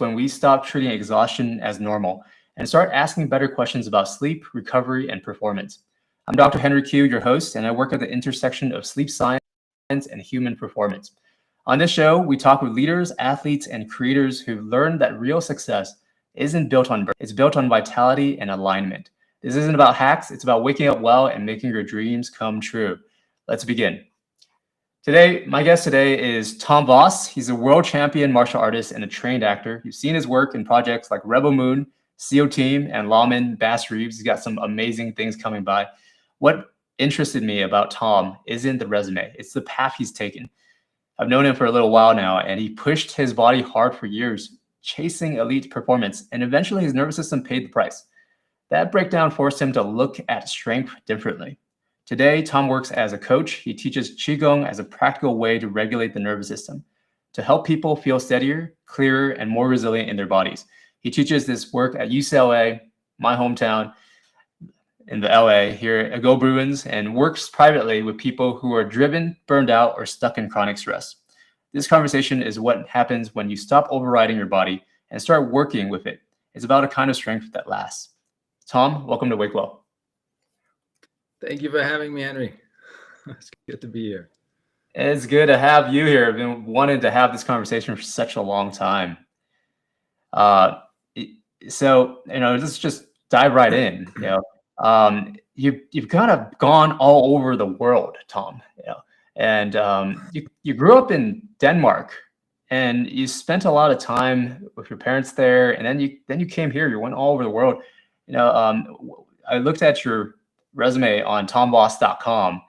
when we stop treating exhaustion as normal and start asking better questions about sleep, recovery, and performance. I'm Dr. Henry Q, your host, and I work at the intersection of sleep science and human performance. On this show, we talk with leaders, athletes, and creators who've learned that real success isn't built on birth, it's built on vitality and alignment. This isn't about hacks, it's about waking up well and making your dreams come true. Let's begin. Today, my guest today is Tomm Voss. He's a world champion martial artist and a trained actor. You've seen his work in projects like Rebel Moon, SEAL Team, and Lawman Bass Reeves. He's got some amazing things coming by. What interested me about Tomm isn't the resume, it's the path he's taken. I've known him for a little while now, and he pushed his body hard for years, chasing elite performance, and eventually his nervous system paid the price. That breakdown forced him to look at strength differently. Today, Tomm works as a coach. He teaches Qigong as a practical way to regulate the nervous system, to help people feel steadier, clearer, and more resilient in their bodies. He teaches this work at UCLA, my hometown, in the LA, here at Go Bruins, and works privately with people who are driven, burned out, or stuck in chronic stress. This conversation is what happens when you stop overriding your body and start working with it. It's about a kind of strength that lasts. Tomm, welcome to Wakewell. Thank you for having me, Henry. It's good to be here. It's good to have you here. I've been wanting to have this conversation for such a long time. Let's just dive right in. You've kind of gone all over the world, Tomm. And you grew up in Denmark, and you spent a lot of time with your parents there, and then you came here. You went all over the world. I looked at your resume on tommvoss.com,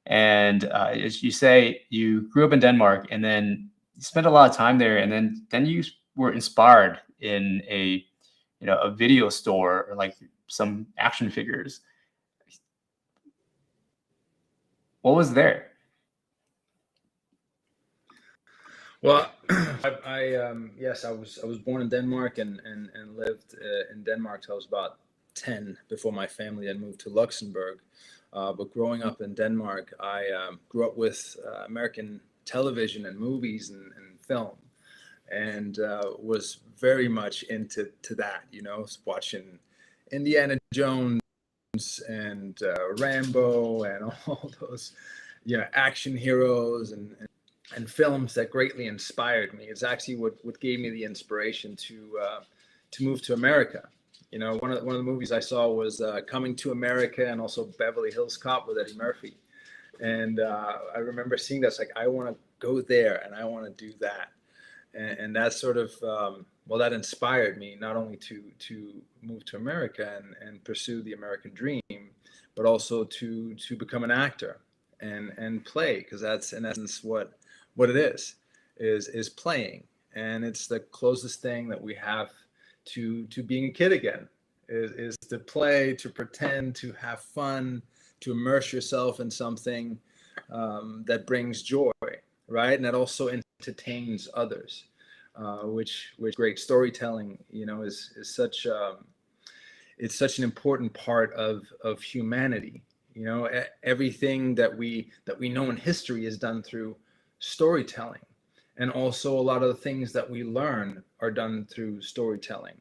and as you say, you grew up in Denmark, and then you spent a lot of time there, and then you were inspired in a video store, or like some action figures. What was there? Well, I was born in Denmark and lived in Denmark till I was about 10 before my family had moved to Luxembourg. But growing up in Denmark, I grew up with American television and movies and film, and was very much into that. Watching Indiana Jones and Rambo and all those action heroes and films that greatly inspired me. It's actually what gave me the inspiration to move to America. One of the movies I saw was Coming to America, and also Beverly Hills Cop with Eddie Murphy. And I remember seeing that. It's like, I want to go there and I want to do that. And that sort of, that inspired me not only to move to America and pursue the American dream, but also to become an actor and play, because that's in essence what it is playing. And it's the closest thing that we have to being a kid again, is to play, to pretend, to have fun, to immerse yourself in something that brings joy, right? And that also entertains others, which great storytelling, is such it's such an important part of humanity. Everything that we know in history is done through storytelling. And also a lot of the things that we learn are done through storytelling,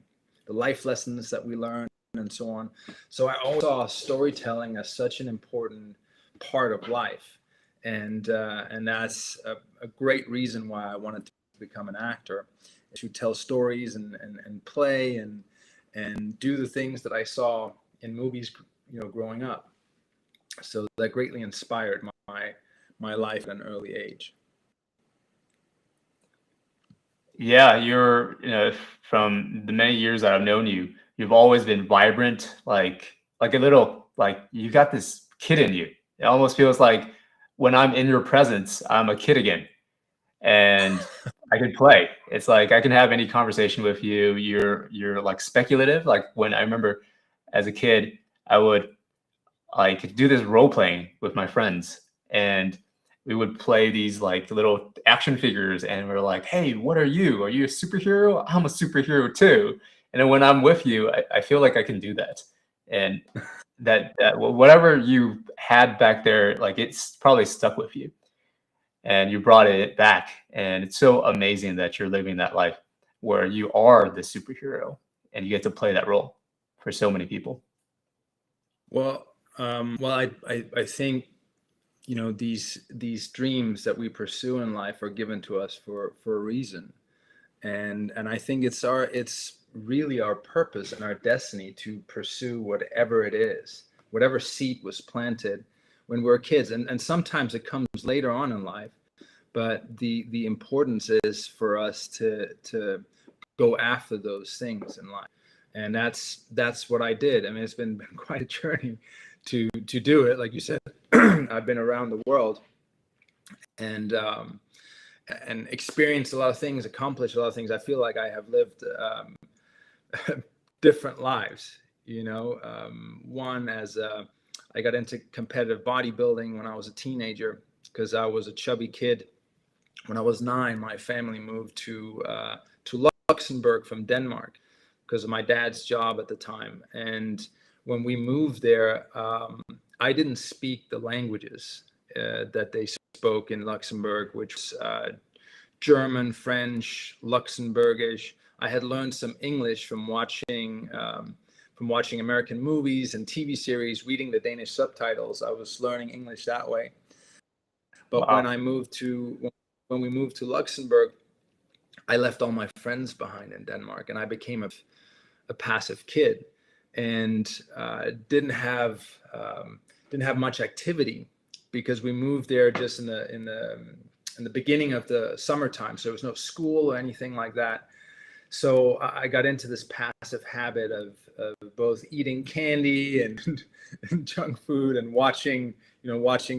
the life lessons that we learn and so on. So I always saw storytelling as such an important part of life. And that's a great reason why I wanted to become an actor, to tell stories and play and do the things that I saw in movies, growing up. So that greatly inspired my life at an early age. Yeah, you're, from the many years that I've known you, you've always been vibrant, like a little, like you got this kid in you. It almost feels like when I'm in your presence, I'm a kid again, and I can play. It's like I can have any conversation with you. You're like speculative. Like when I remember as a kid, I would like do this role playing with my friends, and we would play these like little action figures, and we're like, hey, what are you? Are you a superhero? I'm a superhero too. And then when I'm with you, I feel like I can do that. And that whatever you had back there, like it's probably stuck with you, and you brought it back. And it's so amazing that you're living that life. where you are the superhero and you get to play that role for so many people? Well, I think, these dreams that we pursue in life are given to us for a reason, and I think it's really our purpose and our destiny to pursue whatever it is, whatever seed was planted when we were kids, and sometimes it comes later on in life, but the importance is for us to go after those things in life, and that's what I did. I mean, it's been quite a journey to do it. Like you said, I've been around the world and experienced a lot of things, accomplished a lot of things. I feel like I have lived different lives. One, as I got into competitive bodybuilding when I was a teenager because I was a chubby kid. When I was 9, my family moved to Luxembourg from Denmark because of my dad's job at the time. And when we moved there, I didn't speak the languages that they spoke in Luxembourg, which was German, French, Luxembourgish. I had learned some English from watching American movies and TV series, reading the Danish subtitles. I was learning English that way. But Wow. when we moved to Luxembourg, I left all my friends behind in Denmark, and I became a passive kid, and didn't have much activity because we moved there just in the beginning of the summertime. So there was no school or anything like that. So I got into this passive habit of both eating candy and junk food and watching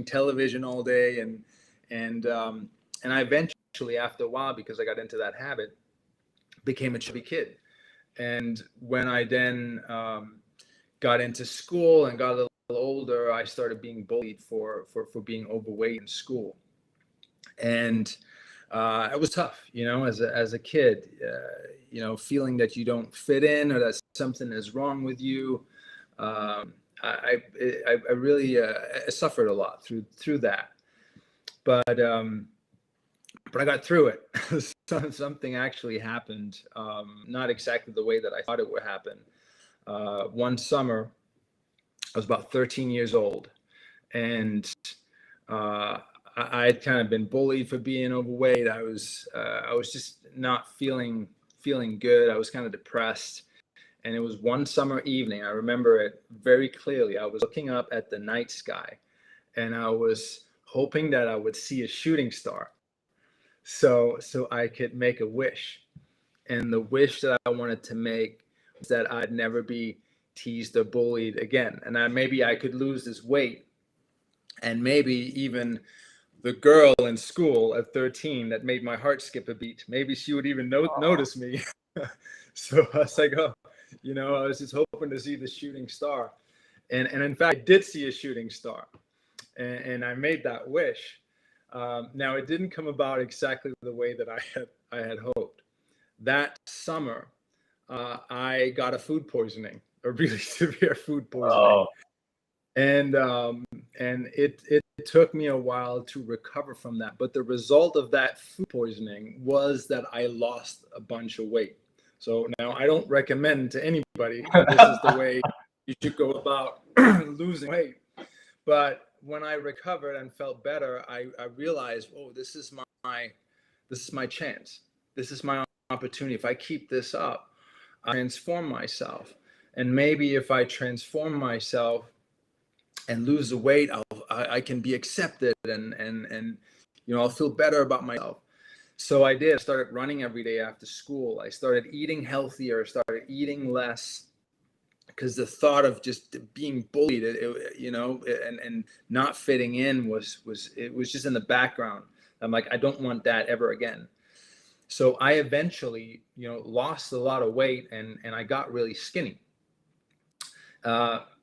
television all day, and I eventually, after a while, because I got into that habit, became a chubby kid. And when I then got into school and got a little older, I started being bullied for being overweight in school, and it was tough, as a kid, feeling that you don't fit in or that something is wrong with you. I really suffered a lot through that, but I got through it. Something actually happened, not exactly the way that I thought it would happen. One summer, I was about 13 years old, and I had kind of been bullied for being overweight. I was just not feeling good. I was kind of depressed. And it was one summer evening. I remember it very clearly. I was looking up at the night sky, and I was hoping that I would see a shooting star, so I could make a wish. And the wish that I wanted to make was that I'd never be teased or bullied again, and that maybe I could lose this weight, and maybe even the girl in school at 13 that made my heart skip a beat, maybe she would even notice me. So I was like, I was just hoping to see the shooting star, and in fact I did see a shooting star, and I made that wish. Now, it didn't come about exactly the way that I had hoped. That summer, I got a food poisoning, a really severe food poisoning, Oh, and it took me a while to recover from that. But the result of that food poisoning was that I lost a bunch of weight. So now I don't recommend to anybody this is the way you should go about losing weight. But when I recovered and felt better, I realized, oh, this is my chance. This is my opportunity. If I keep this up, I transform myself. And maybe if I transform myself and lose the weight, I can be accepted, and I'll feel better about myself. So I did. I started running every day after school. I started eating healthier, started eating less, because the thought of just being bullied, and not fitting in was just in the background. I'm like, I don't want that ever again. So I eventually, lost a lot of weight, and I got really skinny.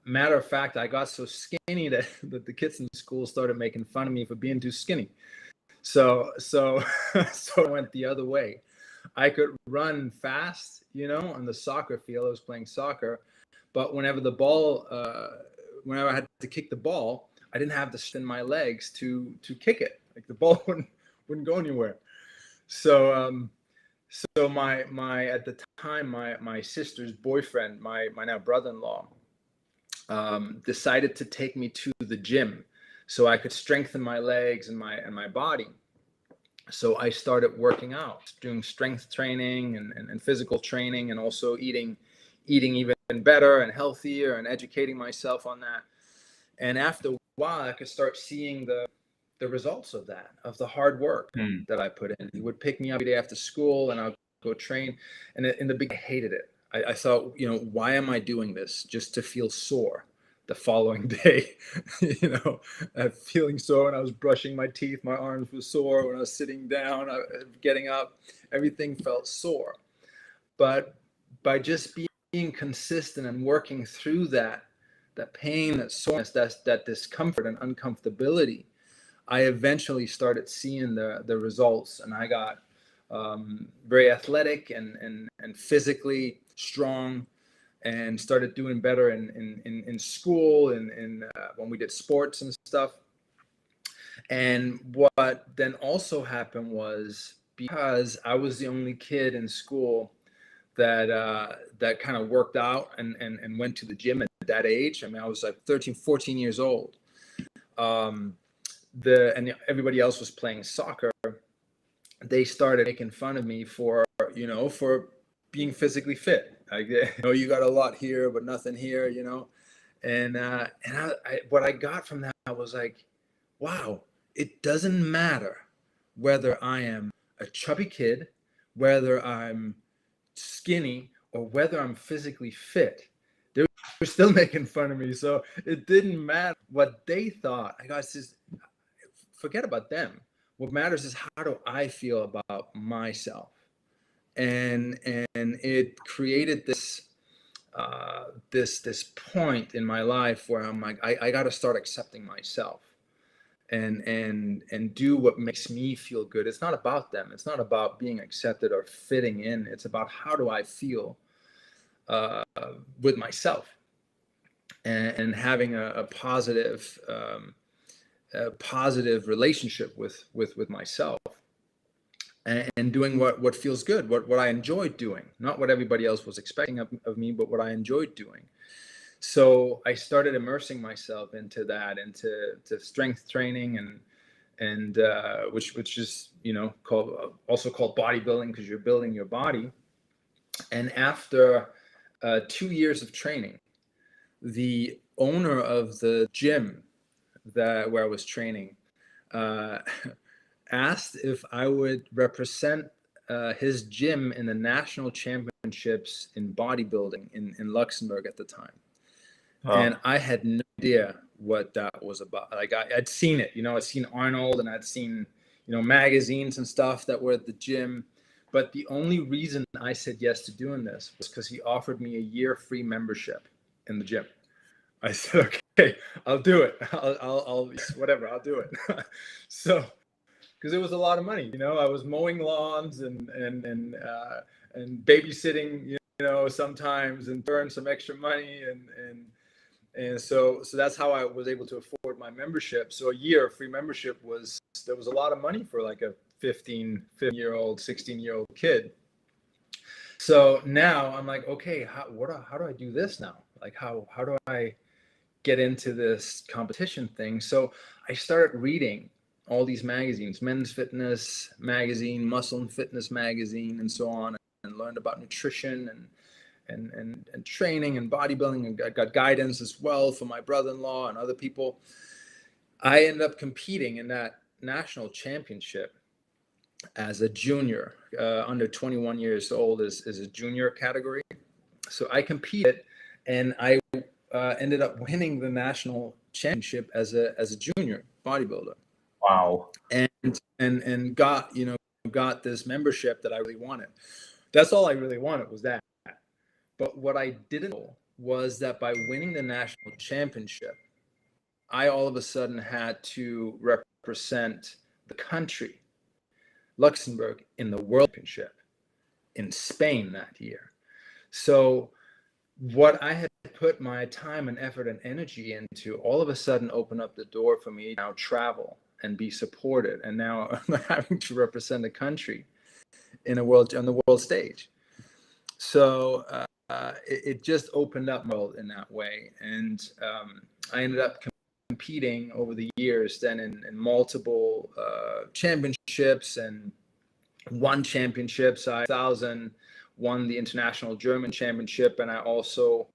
Matter of fact, I got so skinny that the kids in school started making fun of me for being too skinny. So I went the other way. I could run fast, on the soccer field. I was playing soccer, but whenever I had to kick the ball, I didn't have the strength in my legs to kick it. Like the ball wouldn't go anywhere. So So my at the time my sister's boyfriend, my now brother-in-law, decided to take me to the gym so I could strengthen my legs and my body. So I started working out, doing strength training and physical training, and also eating even better and healthier, and educating myself on that. And after a while, I could start seeing the results of that, of the hard work Mm. that I put in. He would pick me up every day after school, and I'll go train. And in the beginning, I hated it. I thought, why am I doing this just to feel sore the following day? Feeling sore when I was brushing my teeth, my arms were sore. When I was sitting down, getting up, everything felt sore. But by just being consistent and working through that pain, that soreness, that discomfort and uncomfortability, I eventually started seeing the results, and I got very athletic and physically strong, and started doing better in school and when we did sports and stuff. And what then also happened was, because I was the only kid in school that kind of worked out and went to the gym at that age. I mean, I was like 13, 14 years old. And everybody else was playing soccer. They started making fun of me for being physically fit. Like, you got a lot here, but nothing here, And what I got from that was like, wow, it doesn't matter whether I am a chubby kid, whether I'm skinny, or whether I'm physically fit. They were still making fun of me. So it didn't matter what they thought. I got just forget about them. What matters is, how do I feel about myself? And it created this point in my life where I'm like, I got to start accepting myself and do what makes me feel good. It's not about them. It's not about being accepted or fitting in. It's about, how do I feel with myself, and having a positive relationship with myself, and doing what feels good, what I enjoyed doing, not what everybody else was expecting of me, but what I enjoyed doing. So I started immersing myself into strength training, and which is also called bodybuilding, because you're building your body. And after 2 years of training, the owner of the gym where I was training asked if I would represent his gym in the national championships in bodybuilding in Luxembourg at the time. Oh. And I had no idea what that was about. Like, I'd seen it, I'd seen Arnold, and I'd seen, magazines and stuff that were at the gym. But the only reason I said yes to doing this was because he offered me a year free membership in the gym. I said, okay, I'll do it. I'll whatever, I'll do it. So, because it was a lot of money, I was mowing lawns and babysitting, sometimes, and earn some extra money, and so that's how I was able to afford my membership. So a year free membership was a lot of money for like a 15-year-old, 16-year-old kid. So now I'm like, okay, how do I do this now? Like, how do I get into this competition thing? So I started reading all these magazines, Men's Fitness magazine, Muscle and Fitness magazine, and so on, and learned about nutrition and training and bodybuilding, and I got guidance as well from my brother-in-law and other people. I ended up competing in that national championship as a junior, under 21 years old is a junior category. So I competed, and I ended up winning the national championship as a junior bodybuilder. Wow. And got this membership that I really wanted. That's all I really wanted, was that. But what I didn't know was that by winning the national championship, I all of a sudden had to represent the country, Luxembourg, in the World Championship in Spain that year. So what I had put my time and effort and energy into all of a sudden opened up the door for me to now travel and be supported. And now I'm having to represent the country in on the world stage. So it just opened up my world in that way. And I ended up competing over the years then in multiple championships, and won championships. I 2000 won the International German Championship, and I also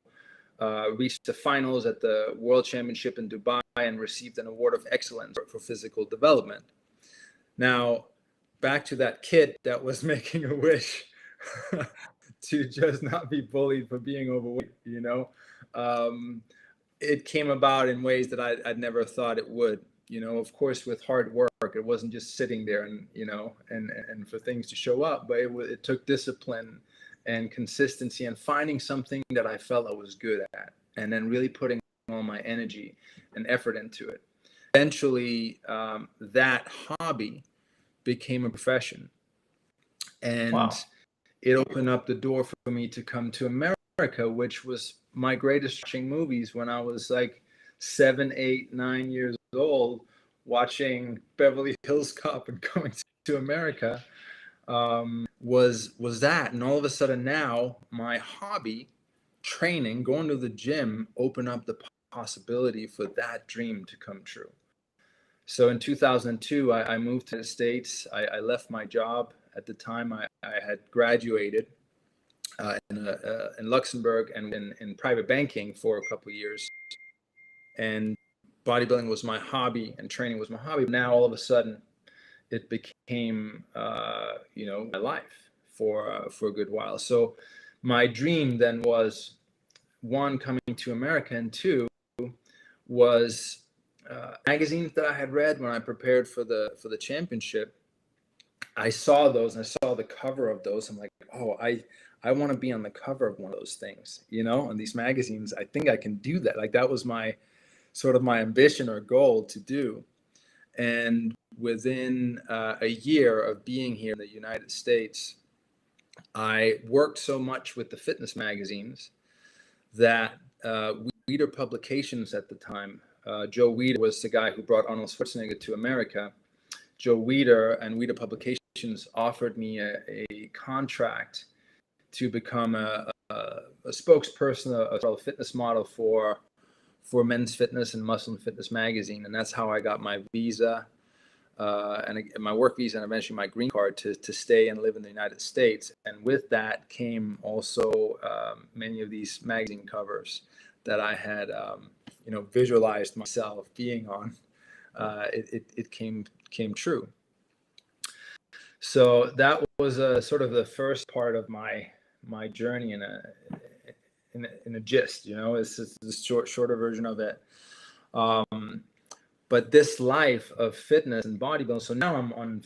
reached the finals at the World Championship in Dubai and received an award of excellence for physical development. Now, back to that kid that was making a wish to just not be bullied for being overweight, it came about in ways that I'd never thought it would. Of course, with hard work, it wasn't just sitting there and for things to show up, but it took discipline and consistency and finding something that I felt I was good at, and then really putting all my energy and effort into it. Eventually, that hobby became a profession, and Wow. it opened up the door for me to come to America, which was my greatest watching movies when I was like 7, 8, 9 years old, watching Beverly Hills Cop and coming to America, was that. And all of a sudden now my hobby, training, going to the gym, opened up the possibility for that dream to come true. So in 2002, I moved to the States. I left my job. At the time, I had graduated in Luxembourg and in private banking for a couple of years. And bodybuilding was my hobby and training was my hobby. Now, all of a sudden, it became, my life for a good while. So my dream then was, one, coming to America, and two, was magazines that I had read when I prepared for the championship. I saw those and I saw the cover of those. I'm like, oh, I want to be on the cover of one of those things, on these magazines. I think I can do that. Like, that was my sort of my ambition or goal to do. And within a year of being here in the United States, I worked so much with the fitness magazines that Weider Publications at the time, Joe Weider was the guy who brought Arnold Schwarzenegger to America. Joe Weider and Weider Publications offered me a contract to become a spokesperson, a fitness model for Men's Fitness and Muscle and Fitness magazine. And that's how I got my visa and my work visa, and eventually my green card to stay and live in the United States. And with that came also many of these magazine covers that I had visualized myself being on. It came true. So that was sort of the first part of my journey in a gist. It's the shorter version of it. But this life of fitness and bodybuilding. So now I'm on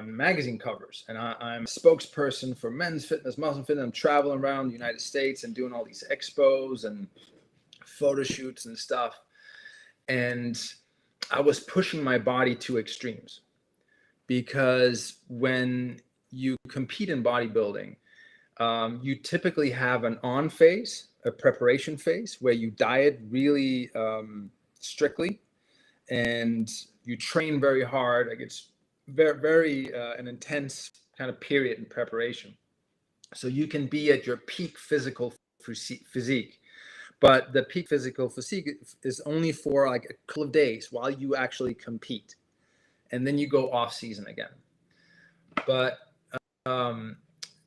magazine covers, and I'm a spokesperson for Men's Fitness, Muscle Fitness. I'm traveling around the United States and doing all these expos and photo shoots and stuff. And I was pushing my body to extremes, because when you compete in bodybuilding, you typically have an on phase, a preparation phase, where you diet really strictly and you train very hard. Like, it's very, very an intense kind of period in preparation. So you can be at your peak physical physique, but the peak physical physique is only for like a couple of days while you actually compete, and then you go off season again. But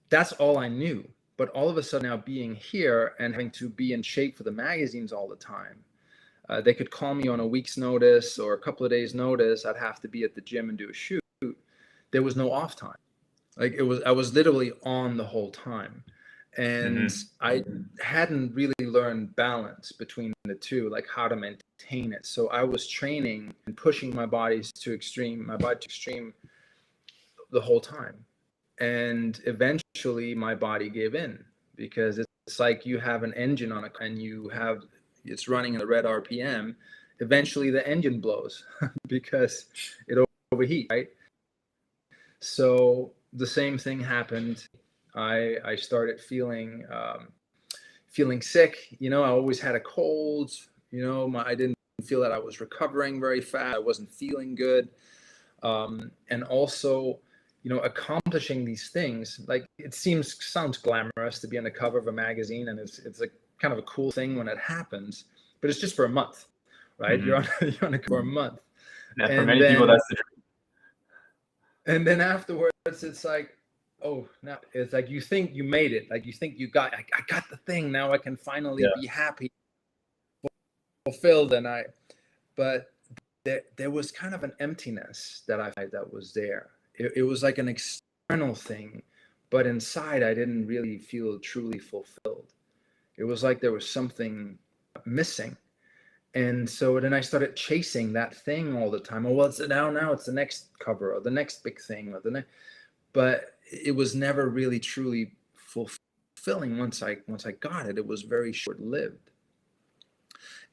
that's all I knew. But all of a sudden, now being here and having to be in shape for the magazines all the time, they could call me on a week's notice or a couple of days' notice. I'd have to be at the gym and do a shoot. There was no off time. Like, I was literally on the whole time. And I hadn't really learned balance between the two, like how to maintain it. So I was training and pushing my body to extreme the whole time. And eventually my body gave in, because it's like you have an engine on it and it's running at a red RPM. Eventually the engine blows because it overheats, right? So the same thing happened. I started feeling sick. I always had a cold. I didn't feel that I was recovering very fast. I wasn't feeling good. And also, accomplishing these things. Like, it sounds glamorous to be on the cover of a magazine, and it's a kind of a cool thing when it happens, but it's just for a month, right? Mm-hmm. You're on a cover for a month. Yeah, for And many people, that's the dream. And then afterwards, it's like, oh, now it's like you think you made it. Like, you think I got the thing. Now I can finally be happy, fulfilled. But there was kind of an emptiness that was there. It was like an external thing, but inside I didn't really feel truly fulfilled. It was like there was something missing. And so then I started chasing that thing all the time. Oh, well, it's now it's the next cover or the next big thing or the next, but it was never really truly fulfilling. Once I got it, it was very short-lived.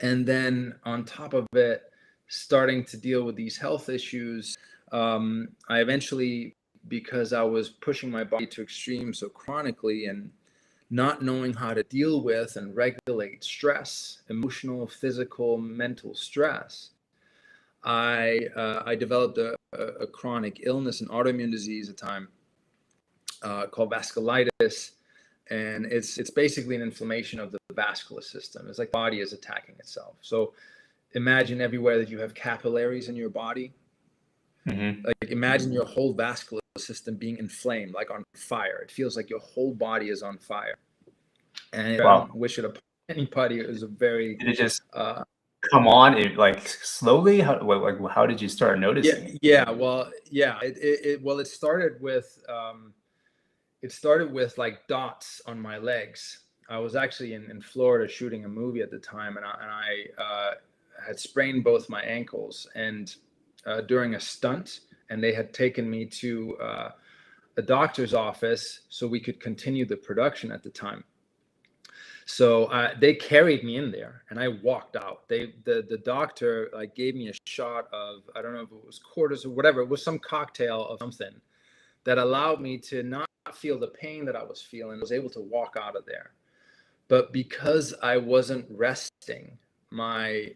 And then on top of it, starting to deal with these health issues, I eventually, because I was pushing my body to extremes so chronically and not knowing how to deal with and regulate stress, emotional, physical, mental stress, I developed a chronic illness, an autoimmune disease at the time, called vasculitis. And it's basically an inflammation of the vascular system. It's like the body is attacking itself. So imagine everywhere that you have capillaries in your body. Mm-hmm. Like, imagine your whole vascular system being inflamed, like on fire. It feels like your whole body is on fire. And I don't wish it upon anybody. It was a very... Did it just come on it like slowly? How did you start noticing? It started with like dots on my legs. I was actually in Florida shooting a movie at the time, and I had sprained both my ankles, and during a stunt, and they had taken me to a doctor's office so we could continue the production at the time. So they carried me in there, and I walked out. The doctor like gave me a shot of, I don't know if it was quarters or whatever. It was some cocktail of something that allowed me to not feel the pain that I was feeling. I was able to walk out of there. But because I wasn't resting my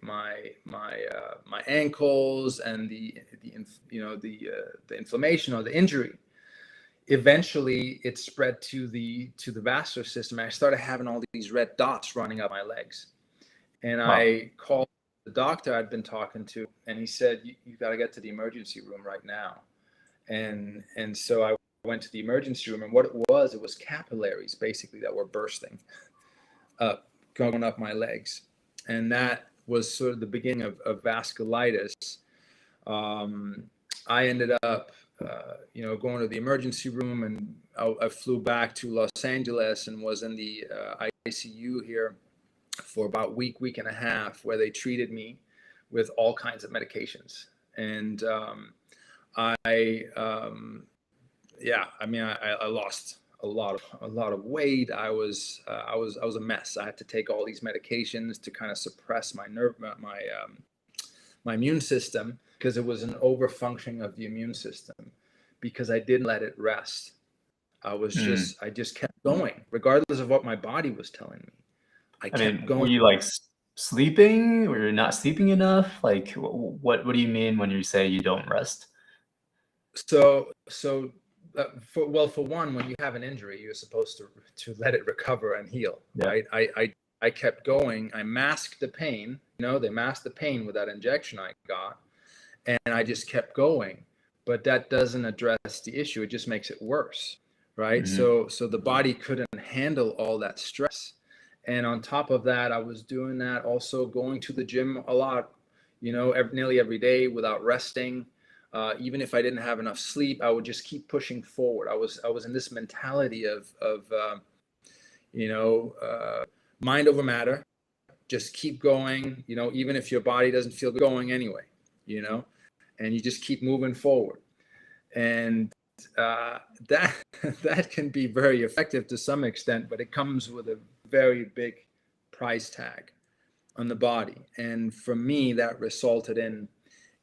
ankles and the inflammation or the injury, eventually it spread to the vascular system. And I started having all these red dots running up my legs. And wow. I called the doctor I'd been talking to, and he said, you got to get to the emergency room right now. And so I went to the emergency room, and what it was capillaries basically that were bursting up, going up my legs. And that was sort of the beginning of vasculitis. I ended up going to the emergency room, and I flew back to Los Angeles and was in the ICU here for about week and a half, where they treated me with all kinds of medications. And I lost a lot of weight. I was a mess. I had to take all these medications to kind of suppress my immune system, because it was an overfunctioning of the immune system, because I didn't let it rest. I just kept going, regardless of what my body was telling me. I kept going. Were you like sleeping? Were you not sleeping enough? Like, what do you mean when you say you don't rest? For one, when you have an injury, you're supposed to let it recover and heal, right? I kept going. I masked the pain. They masked the pain with that injection I got, and I just kept going. But that doesn't address the issue. It just makes it worse, right? Mm-hmm. So the body couldn't handle all that stress. And on top of that, I was doing that, also going to the gym a lot, nearly every day without resting. Even if I didn't have enough sleep, I would just keep pushing forward. I was in this mentality of mind over matter. Just keep going, even if your body doesn't feel good going anyway, and you just keep moving forward. And that can be very effective to some extent, but it comes with a very big price tag on the body. And for me, that resulted in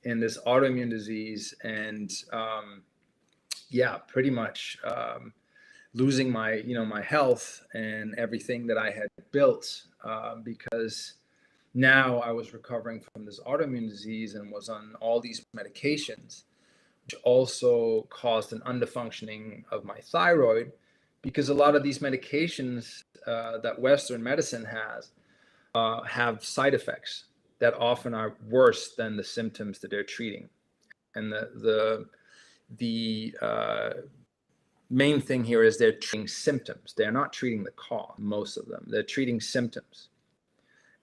this autoimmune disease, and pretty much losing my health and everything that I had built, because now I was recovering from this autoimmune disease and was on all these medications, which also caused an underfunctioning of my thyroid, because a lot of these medications that Western medicine has have side effects that often are worse than the symptoms that they're treating. And the main thing here is they're treating symptoms. They're not treating the cause, most of them. They're treating symptoms.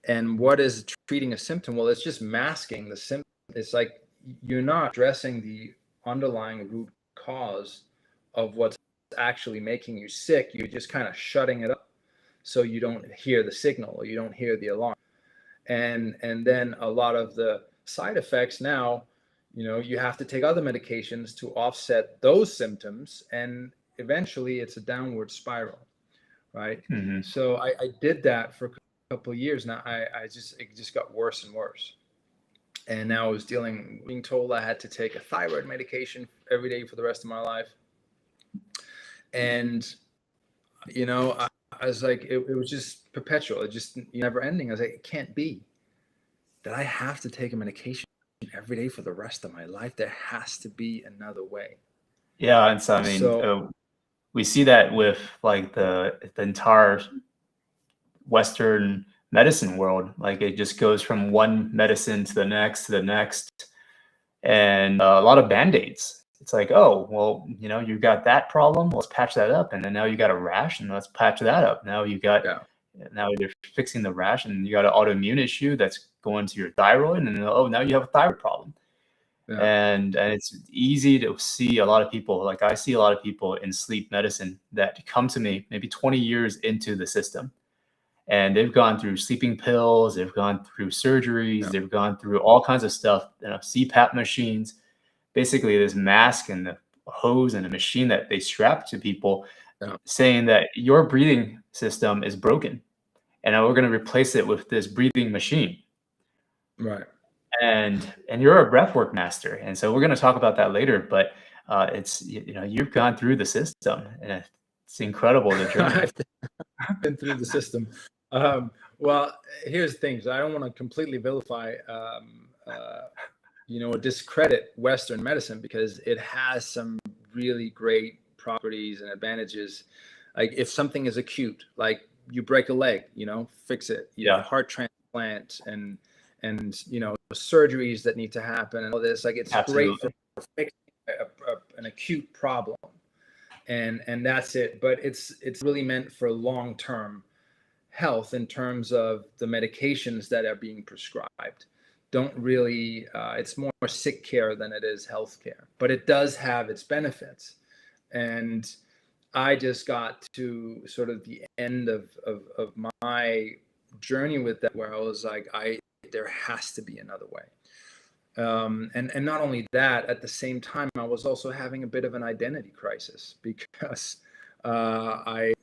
And what is treating a symptom? Well, it's just masking the symptom. It's like you're not addressing the underlying root cause of what's actually making you sick. You're just kind of shutting it up so you don't hear the signal or you don't hear the alarm. And then a lot of the side effects now, you have to take other medications to offset those symptoms, and eventually it's a downward spiral, right? Mm-hmm. So I did that for a couple of years. Now it just got worse and worse. And now I was being told I had to take a thyroid medication every day for the rest of my life. And, I was like, it was just perpetual. It just never ending. I was like, it can't be that I have to take a medication every day for the rest of my life. There has to be another way. Yeah. And so, I mean, we see that with like the entire Western medicine world. Like it just goes from one medicine to the next, and a lot of band-aids. It's like, oh, well, you got that problem, let's patch that up. And then now you got a rash and let's patch that up. Now now you're fixing the rash, and you got an autoimmune issue that's going to your thyroid. And then, now you have a thyroid problem. Yeah. And it's easy to see a lot of people, like I see a lot of people in sleep medicine that come to me maybe 20 years into the system. And they've gone through sleeping pills, they've gone through surgeries, they've gone through all kinds of stuff, CPAP machines, basically this mask and the hose and a machine that they strap to people, saying that your breathing system is broken, and we're going to replace it with this breathing machine. Right. And you're a breathwork master, and so we're going to talk about that later. But it's you've gone through the system, and it's incredible the journey. I've been through the system. Well, here's the thing. I don't want to completely vilify, or discredit Western medicine, because it has some really great properties and advantages. Like if something is acute, like you break a leg, fix it. Heart transplant and surgeries that need to happen and all this. Like it's Absolutely. Great for fixing an acute problem. And that's it. But it's really meant for long-term health in terms of the medications that are being prescribed. Don't really, it's more sick care than it is health care, but it does have its benefits. And I just got to sort of the end of my journey with that, where I was like, there has to be another way. And not only that, at the same time, I was also having a bit of an identity crisis, because I,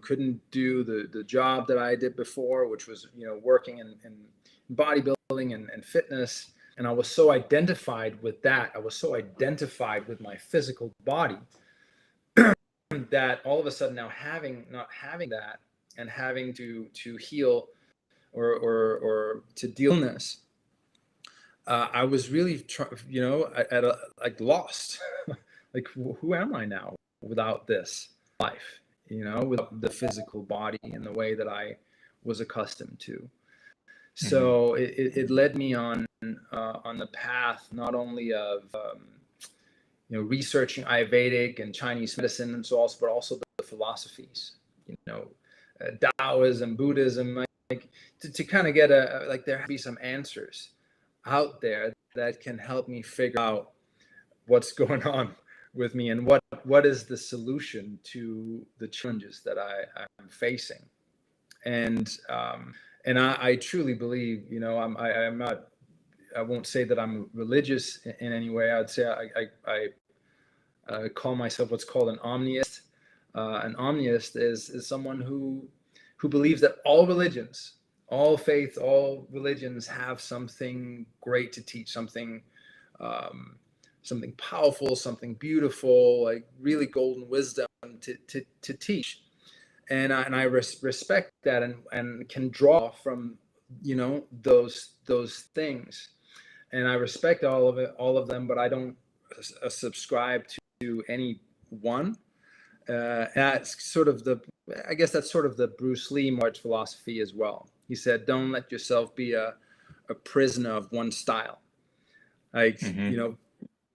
couldn't do the job that I did before, which was, working in bodybuilding and fitness. And I was so identified with that. I was so identified with my physical body that all of a sudden now not having that and having to heal or to deal with this, I was really, lost. Like, who am I now without this life? Without the physical body in the way that I was accustomed to. So it led me on the path not only of researching Ayurvedic and Chinese medicine and so on, but also the philosophies. Taoism, Buddhism, like to kind of get there be some answers out there that can help me figure out what's going on with me and what is the solution to the challenges that I'm facing. And I truly believe, I'm not, I won't say that I'm religious in any way. I'd say I call myself what's called an omniist. An omniist is someone who believes that all religions, all faiths, all religions have something great to teach, something powerful, something beautiful, like really golden wisdom to teach. And I respect that and can draw from those things, and I respect all of them, but I don't subscribe to any one. That's sort of I guess that's sort of the Bruce Lee martial philosophy as well. He said, don't let yourself be a prisoner of one style. Like,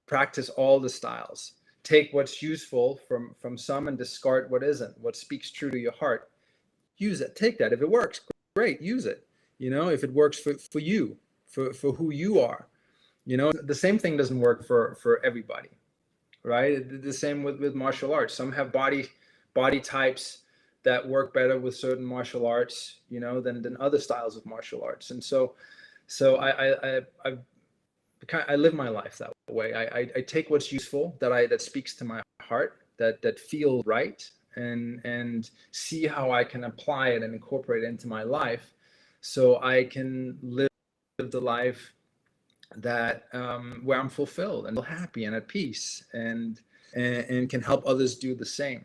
practice all the styles. Take what's useful from some and discard what isn't. What speaks true to your heart, use it. Take that. If it works, great, use it. If it works for you, for who you are. The same thing doesn't work for everybody, right? The same with martial arts. Some have body types that work better with certain martial arts, than other styles of martial arts. And so I live my life that way. I take what's useful, that speaks to my heart, that feel right, and see how I can apply it and incorporate it into my life, so I can live the life that where I'm fulfilled and happy and at peace, and can help others do the same.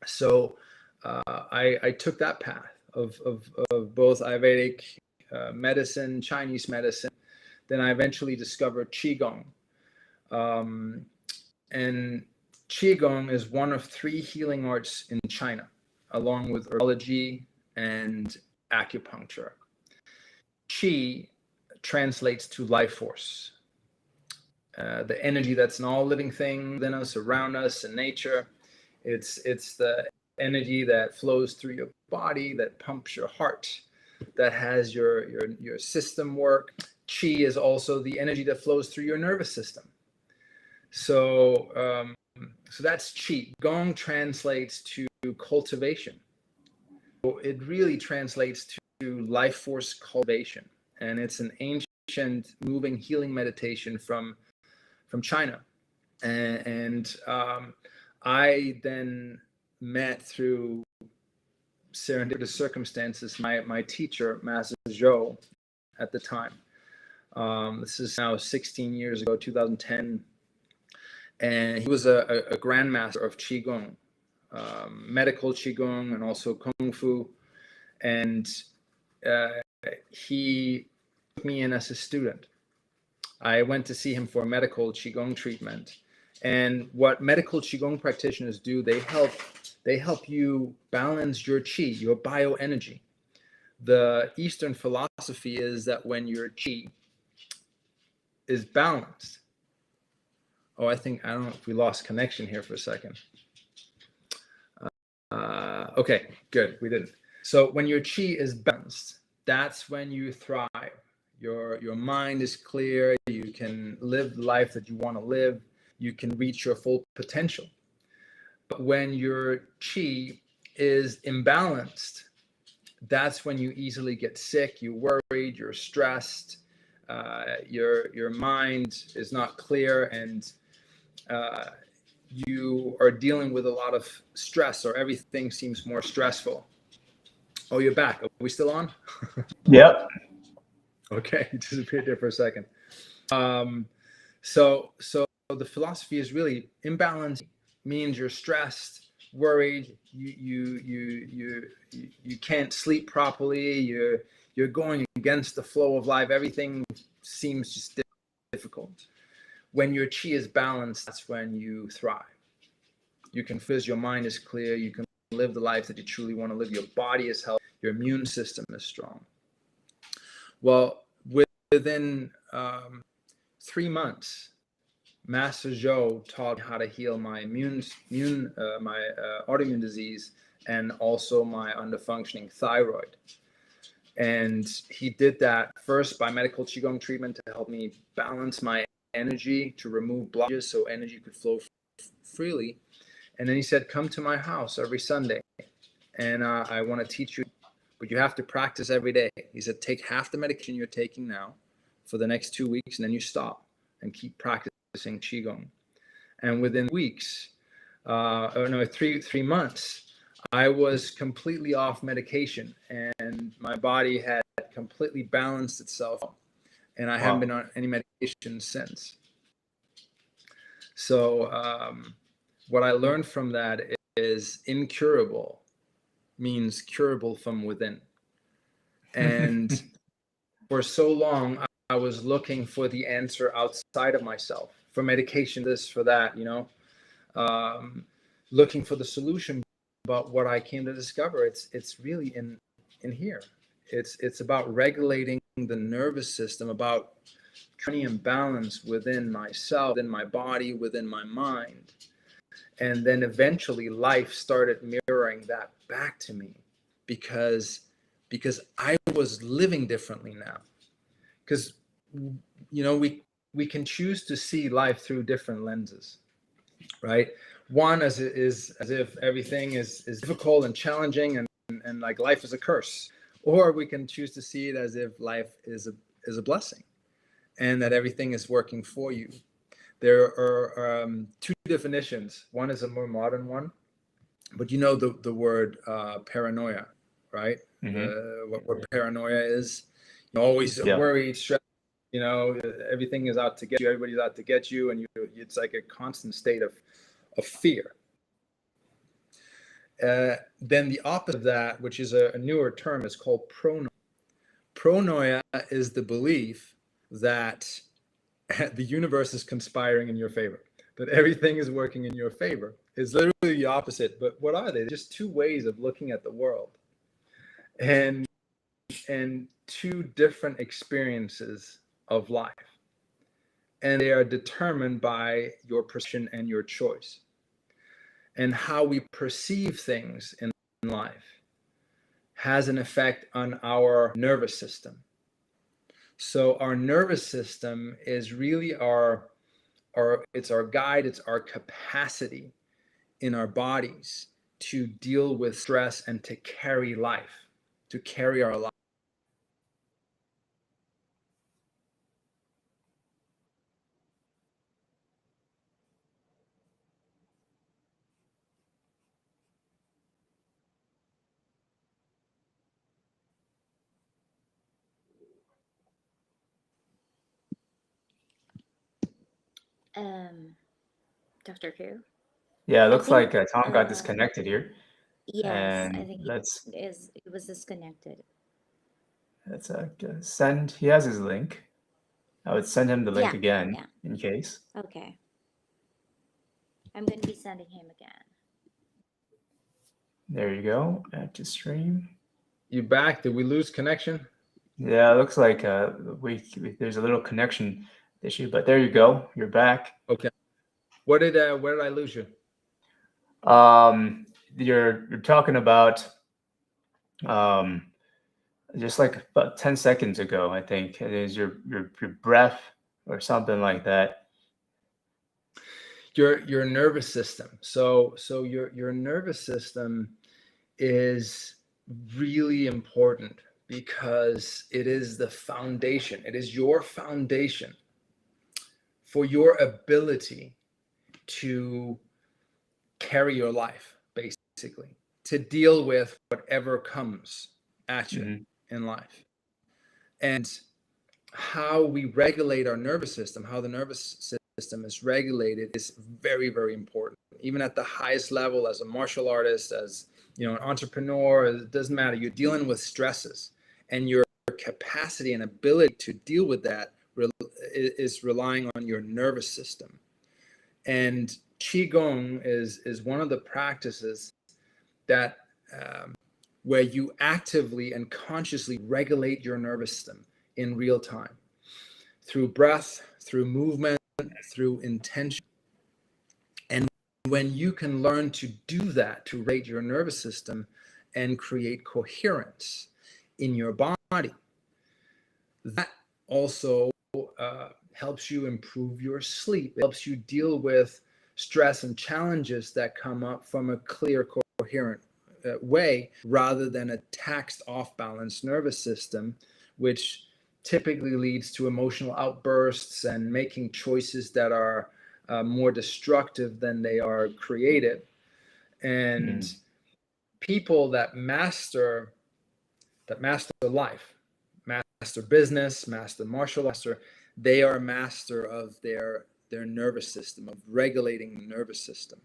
So I took that path of both Ayurvedic medicine, Chinese medicine. Then I eventually discovered Qigong. And Qigong is one of 3 healing arts in China, along with herbology and acupuncture. Qi translates to life force, the energy that's in all living things within us, around us, in nature. It's the energy that flows through your body, that pumps your heart, that has your system work. Qi is also the energy that flows through your nervous system. So that's Qi. Gong translates to cultivation. So it really translates to life force cultivation, and it's an ancient moving healing meditation from China. And I then met, through serendipitous circumstances, my teacher, Master Zhou, at the time. This is now 16 years ago, 2010. And he was a grandmaster of Qigong, medical Qigong, and also Kung Fu. And he took me in as a student. I went to see him for a medical Qigong treatment. And what medical Qigong practitioners do, they help you balance your Qi, your bioenergy. The Eastern philosophy is that when your Qi is balanced. Oh, I don't know if we lost connection here for a second. Okay, good, we didn't. So when your Qi is balanced, that's when you thrive. Your mind is clear, you can live the life that you want to live, you can reach your full potential. But when your Qi is imbalanced, that's when you easily get sick, you're worried, you're stressed, your mind is not clear, and you are dealing with a lot of stress, or everything seems more stressful. Oh, you're back. Are we still on? Yep. Okay, you disappeared there for a second. So the philosophy is really imbalance means you're stressed, worried, you can't sleep properly, you're going against the flow of life, everything seems just difficult. When your Qi is balanced, that's when you thrive. You can fizz, your mind is clear, you can live the life that you truly want to live, your body is healthy, your immune system is strong. Well, within 3 months, Master Zhou taught me how to heal my my autoimmune disease, and also my underfunctioning thyroid. And he did that first by medical Qigong treatment to help me balance my energy, to remove blockages so energy could flow freely. And then he said, come to my house every Sunday, and I want to teach you, but you have to practice every day. He said, take half the medication you're taking now for the next 2 weeks, and then you stop and keep practicing Qigong. And within weeks, 3 months, I was completely off medication, and my body had completely balanced itself, and I haven't been on any medication since. So what I learned from that is incurable means curable from within. And for so long, I was looking for the answer outside of myself, for medication, this, for that, looking for the solution. But what I came to discover, it's really in here. It's about regulating the nervous system, about training and balance within myself, within my body, within my mind. And then eventually life started mirroring that back to me, because I was living differently now. Because we can choose to see life through different lenses, right? One as if everything is difficult and challenging, and like life is a curse. Or we can choose to see it as if life is a blessing, and that everything is working for you. There are two definitions. One is a more modern one, but the word paranoia, right? What paranoia is. Always worried, stressed. Everything is out to get you. Everybody's out to get you, and it's like a constant state of fear. Then the opposite of that, which is a newer term, is called pronoia. Pronoia is the belief that the universe is conspiring in your favor, that everything is working in your favor. It's literally the opposite. But what are they? They're just two ways of looking at the world, and two different experiences of life. And they are determined by your perception and your choice. And how we perceive things in life has an effect on our nervous system. So our nervous system is really it's our guide, it's our capacity in our bodies to deal with stress and to carry life, to carry our life. Dr. Koo? Yeah, it looks like Tom got disconnected here. Yes, I And think it was disconnected. let's send. He has his link. I would send him the link again in case. Okay. I'm going to be sending him again. There you go. Back to stream. You back? Did we lose connection? Yeah, it looks like there's a little connection issue, but there you go. You're back. Okay. Where did I lose you? You're talking about just like about 10 seconds ago, I think it is your breath or something like that. Your nervous system. So your nervous system is really important because it is the foundation. It is your foundation for your ability to carry your life, basically, to deal with whatever comes at you in life. And how we regulate our nervous system, how the nervous system is regulated, is very, very important. Even at the highest level, as a martial artist, as an entrepreneur, it doesn't matter. You're dealing with stresses, and your capacity and ability to deal with that is relying on your nervous system. And Qigong is one of the practices that where you actively and consciously regulate your nervous system in real time through breath, through movement, through intention. And when you can learn to do that, to regulate your nervous system and create coherence in your body, that also helps you improve your sleep. It helps you deal with stress and challenges that come up from a clear, coherent way, rather than a taxed, off-balance nervous system, which typically leads to emotional outbursts and making choices that are more destructive than they are creative. And people that master life, master business, master martial arts, they are master of their nervous system, of regulating the nervous system.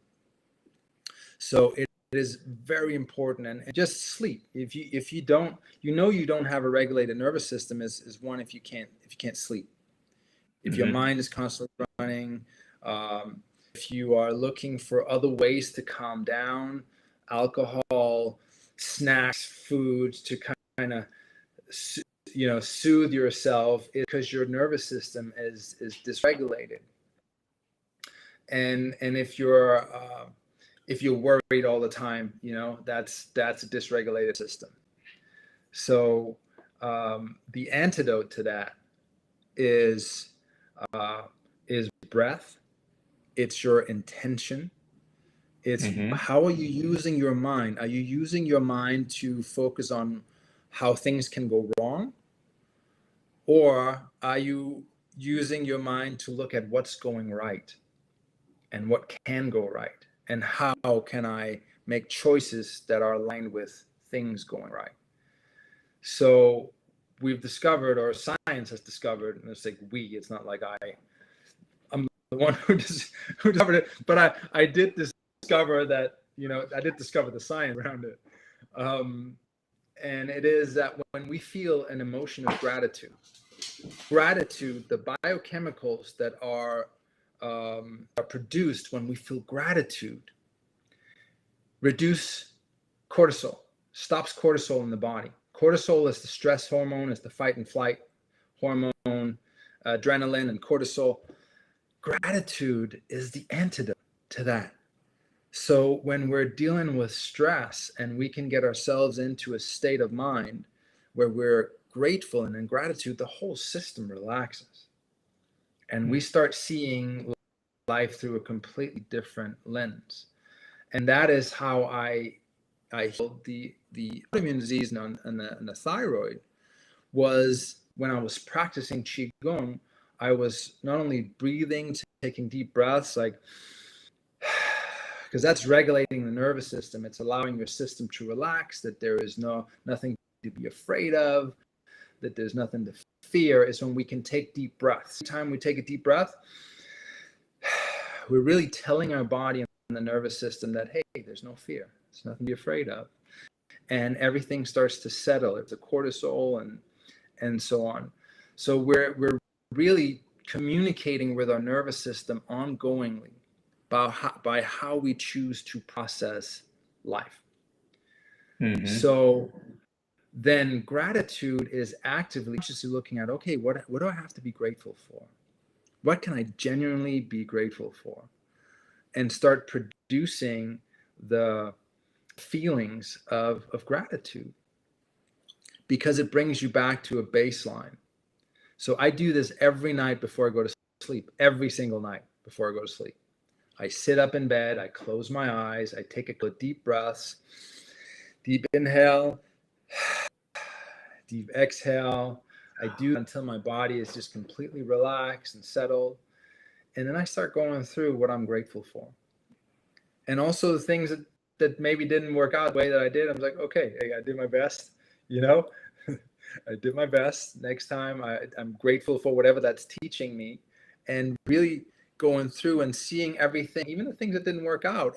So it is very important. And just sleep. If you don't, you don't have a regulated nervous system, is one, if you can't sleep. If your mind is constantly running, if you are looking for other ways to calm down, alcohol, snacks, foods to kind of soothe yourself, because your nervous system is dysregulated. And if you're worried all the time, that's a dysregulated system. So the antidote to that is breath. It's your intention. It's how are you using your mind? Are you using your mind to focus on how things can go wrong? Or are you using your mind to look at what's going right and what can go right? And how can I make choices that are aligned with things going right? So we've discovered, or science has discovered, and it's like it's not like I'm the one who discovered it, but I did discover that, I did discover the science around it. And it is that when we feel an emotion of gratitude, the biochemicals that are produced when we feel gratitude reduce cortisol, stops cortisol in the body. Cortisol is the stress hormone, is the fight and flight hormone, adrenaline and cortisol. Gratitude is the antidote to that. So when we're dealing with stress and we can get ourselves into a state of mind where we're grateful and in gratitude, the whole system relaxes. And we start seeing life through a completely different lens. And that is how I healed the autoimmune disease and the thyroid. Was when I was practicing Qigong, I was not only breathing, taking deep breaths, like, because that's regulating the nervous system. It's allowing your system to relax, that there is nothing to be afraid of, that there's nothing to fear, is when we can take deep breaths. Every time we take a deep breath, we're really telling our body and the nervous system that, hey, there's no fear. There's nothing to be afraid of. And everything starts to settle. It's the cortisol and so on. So we're really communicating with our nervous system ongoingly by how we choose to process life. So then gratitude is actively just looking at, okay, what do I have to be grateful for? What can I genuinely be grateful for? And start producing the feelings of gratitude, because it brings you back to a baseline. So I do this every night before I go to sleep, every single night before I go to sleep. I sit up in bed, I close my eyes, I take a deep breaths, deep inhale, deep exhale. I do until my body is just completely relaxed and settled. And then I start going through what I'm grateful for. And also the things that maybe didn't work out the way that I did. I'm like, okay, hey, I did my best, I did my best. Next time I'm grateful for whatever that's teaching me, and really going through and seeing everything, even the things that didn't work out,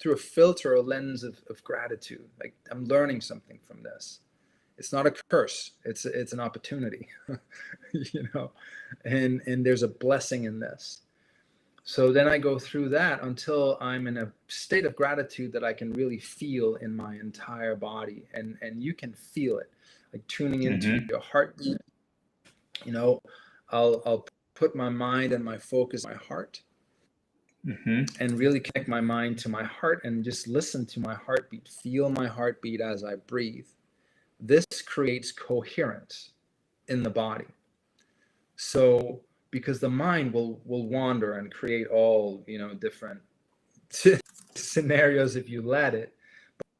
through a filter or lens of gratitude. Like, I'm learning something from this. It's not a curse. It's an opportunity, and there's a blessing in this. So then I go through that until I'm in a state of gratitude that I can really feel in my entire body. And you can feel it, like tuning into your heartbeat. I'll put my mind and my focus on my heart, and really connect my mind to my heart and just listen to my heartbeat, feel my heartbeat as I breathe. This creates coherence in the body. So, because the mind will wander and create all, different scenarios if you let it.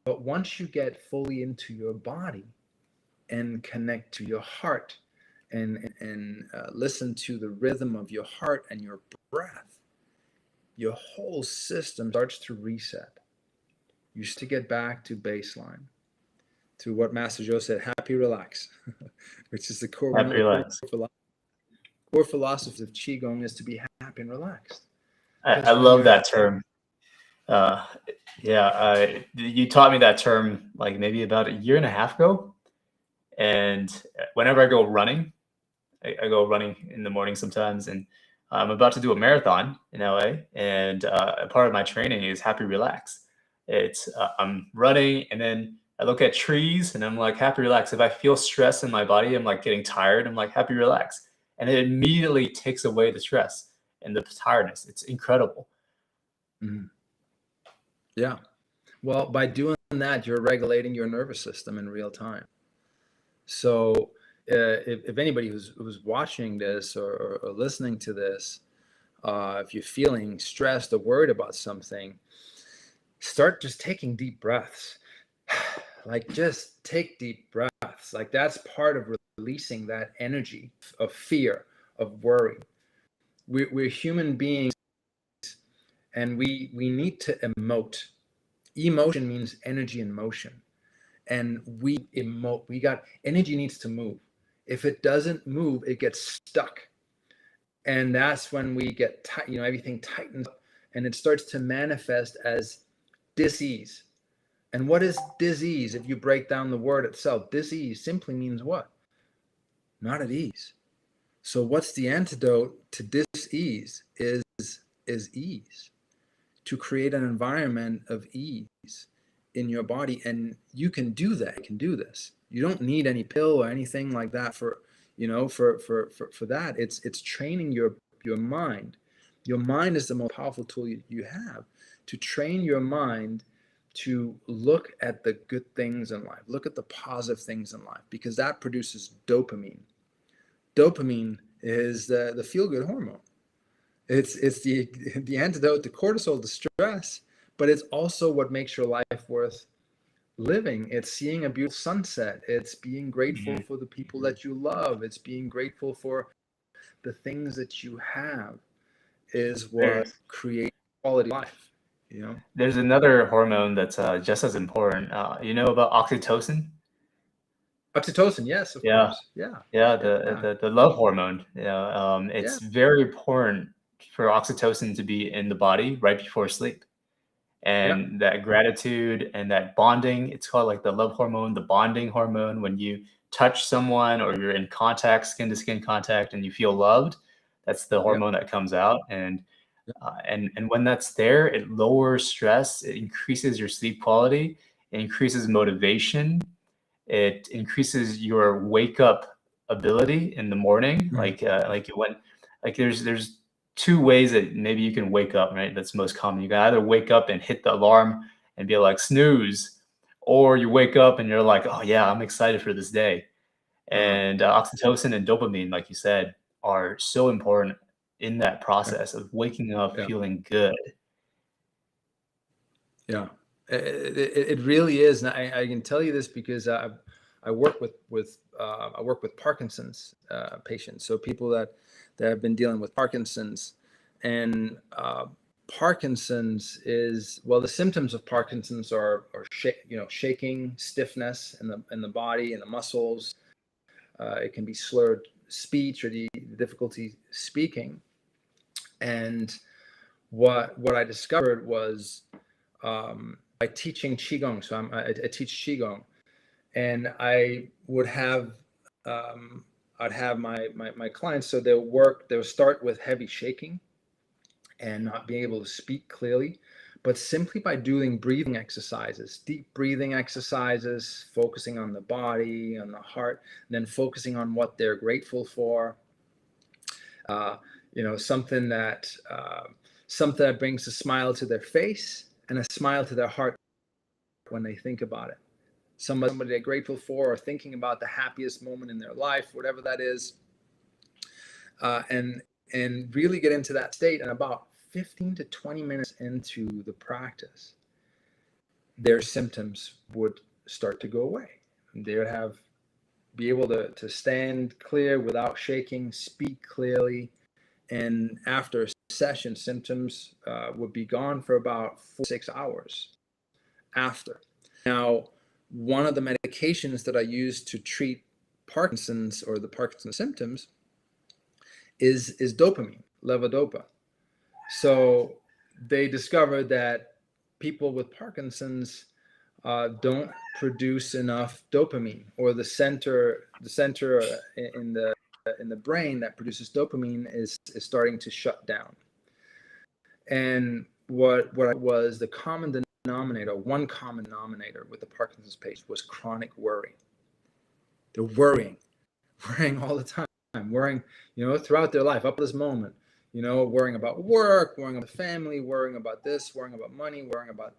But once you get fully into your body and connect to your heart and listen to the rhythm of your heart and your breath, your whole system starts to reset. You start to get back to baseline, to what Master Joe said, happy, relax, which is the core philosophy of Qigong, is to be happy and relaxed. I love that term. You taught me that term like maybe about a year and a half ago. And whenever I go running, I go running in the morning sometimes, and I'm about to do a marathon in LA, and a part of my training is happy relax. It's I'm running, and then I look at trees, and I'm like happy relax. If I feel stress in my body, I'm like getting tired. I'm like happy relax, and it immediately takes away the stress and the tiredness. It's incredible. Mhm. Yeah. Well, by doing that, you're regulating your nervous system in real time. So, if anybody who's watching this or listening to this, if you're feeling stressed or worried about something, start just taking deep breaths. Like, just take deep breaths. Like, that's part of releasing that energy of fear, of worry. We're human beings, and we need to emote. Emotion means energy in motion, and we emote. We got energy needs to move. If it doesn't move, it gets stuck, and that's when we get tight. Everything tightens up, and it starts to manifest as disease. And what is disease? If you break down the word itself, disease simply means what? Not at ease. So what's the antidote to dis-ease? Is ease. To create an environment of ease in your body, and you can do that. You can do this. You don't need any pill or anything like that for that. It's training your mind. Your mind is the most powerful tool you have to train your mind to look at the good things in life, look at the positive things in life, because that produces dopamine. Dopamine is the feel-good hormone. It's the antidote to cortisol, the stress, but it's also what makes your life worth living. It's seeing a beautiful sunset. It's being grateful for the people that you love. It's being grateful for the things that you have is what There's creates quality life, you know? there's another hormone that's just as important. You know about oxytocin? Oxytocin, yes, of Yeah, course. Yeah. yeah, Yeah. the love hormone. Yeah, Yeah. it's very important for oxytocin to be in the body right before sleep. Yeah. And that gratitude and that bonding, it's called like the love hormone, the bonding hormone. When you touch someone or you're in contact, skin to skin contact, and you feel loved, that's the Yeah. hormone that comes out. And Yeah. and when that's there, it lowers stress, it increases your sleep quality, it increases motivation, it increases your wake up ability in the morning. Mhm. Like when like there's two ways that maybe you can wake up, right? That's most common. You can either wake up and hit the alarm and be like snooze, or you wake up and you're like, oh yeah, I'm excited for this day. Uh-huh. And oxytocin and dopamine, like you said, are so important in that Yeah. process of waking up Yeah. feeling good. Yeah, it really is, and I can tell you this because I work with Parkinson's patients, so people that have been dealing with Parkinson's, and Parkinson's is, well, the symptoms of Parkinson's are shaking, stiffness in the body and the muscles. It can be slurred speech or the difficulty speaking, and what I discovered was by teaching qigong. So I teach qigong, and I'd have my clients. So they'll start with heavy shaking and not being able to speak clearly, but simply by doing breathing exercises, deep breathing exercises, focusing on the body, on the heart, and then focusing on what they're grateful for. Uh, something that brings a smile to their face and a smile to their heart when they think about it. Somebody they're grateful for, or thinking about the happiest moment in their life, whatever that is, and really get into that state. And about 15 to 20 minutes into the practice, their symptoms would start to go away. They would be able to stand clear without shaking, speak clearly, and after a session, symptoms would be gone for about 4 to 6 hours after. Now, one of the medications that I use to treat Parkinson's or the Parkinson's symptoms is dopamine, levodopa. So they discovered that people with Parkinson's don't produce enough dopamine, or the center in in the brain that produces dopamine is starting to shut down. And what was the common denominator, one common denominator with the Parkinson's patient was chronic worry. They're worrying all the time, worrying, throughout their life up to this moment, worrying about work, worrying about family, worrying about this, worrying about money, worrying about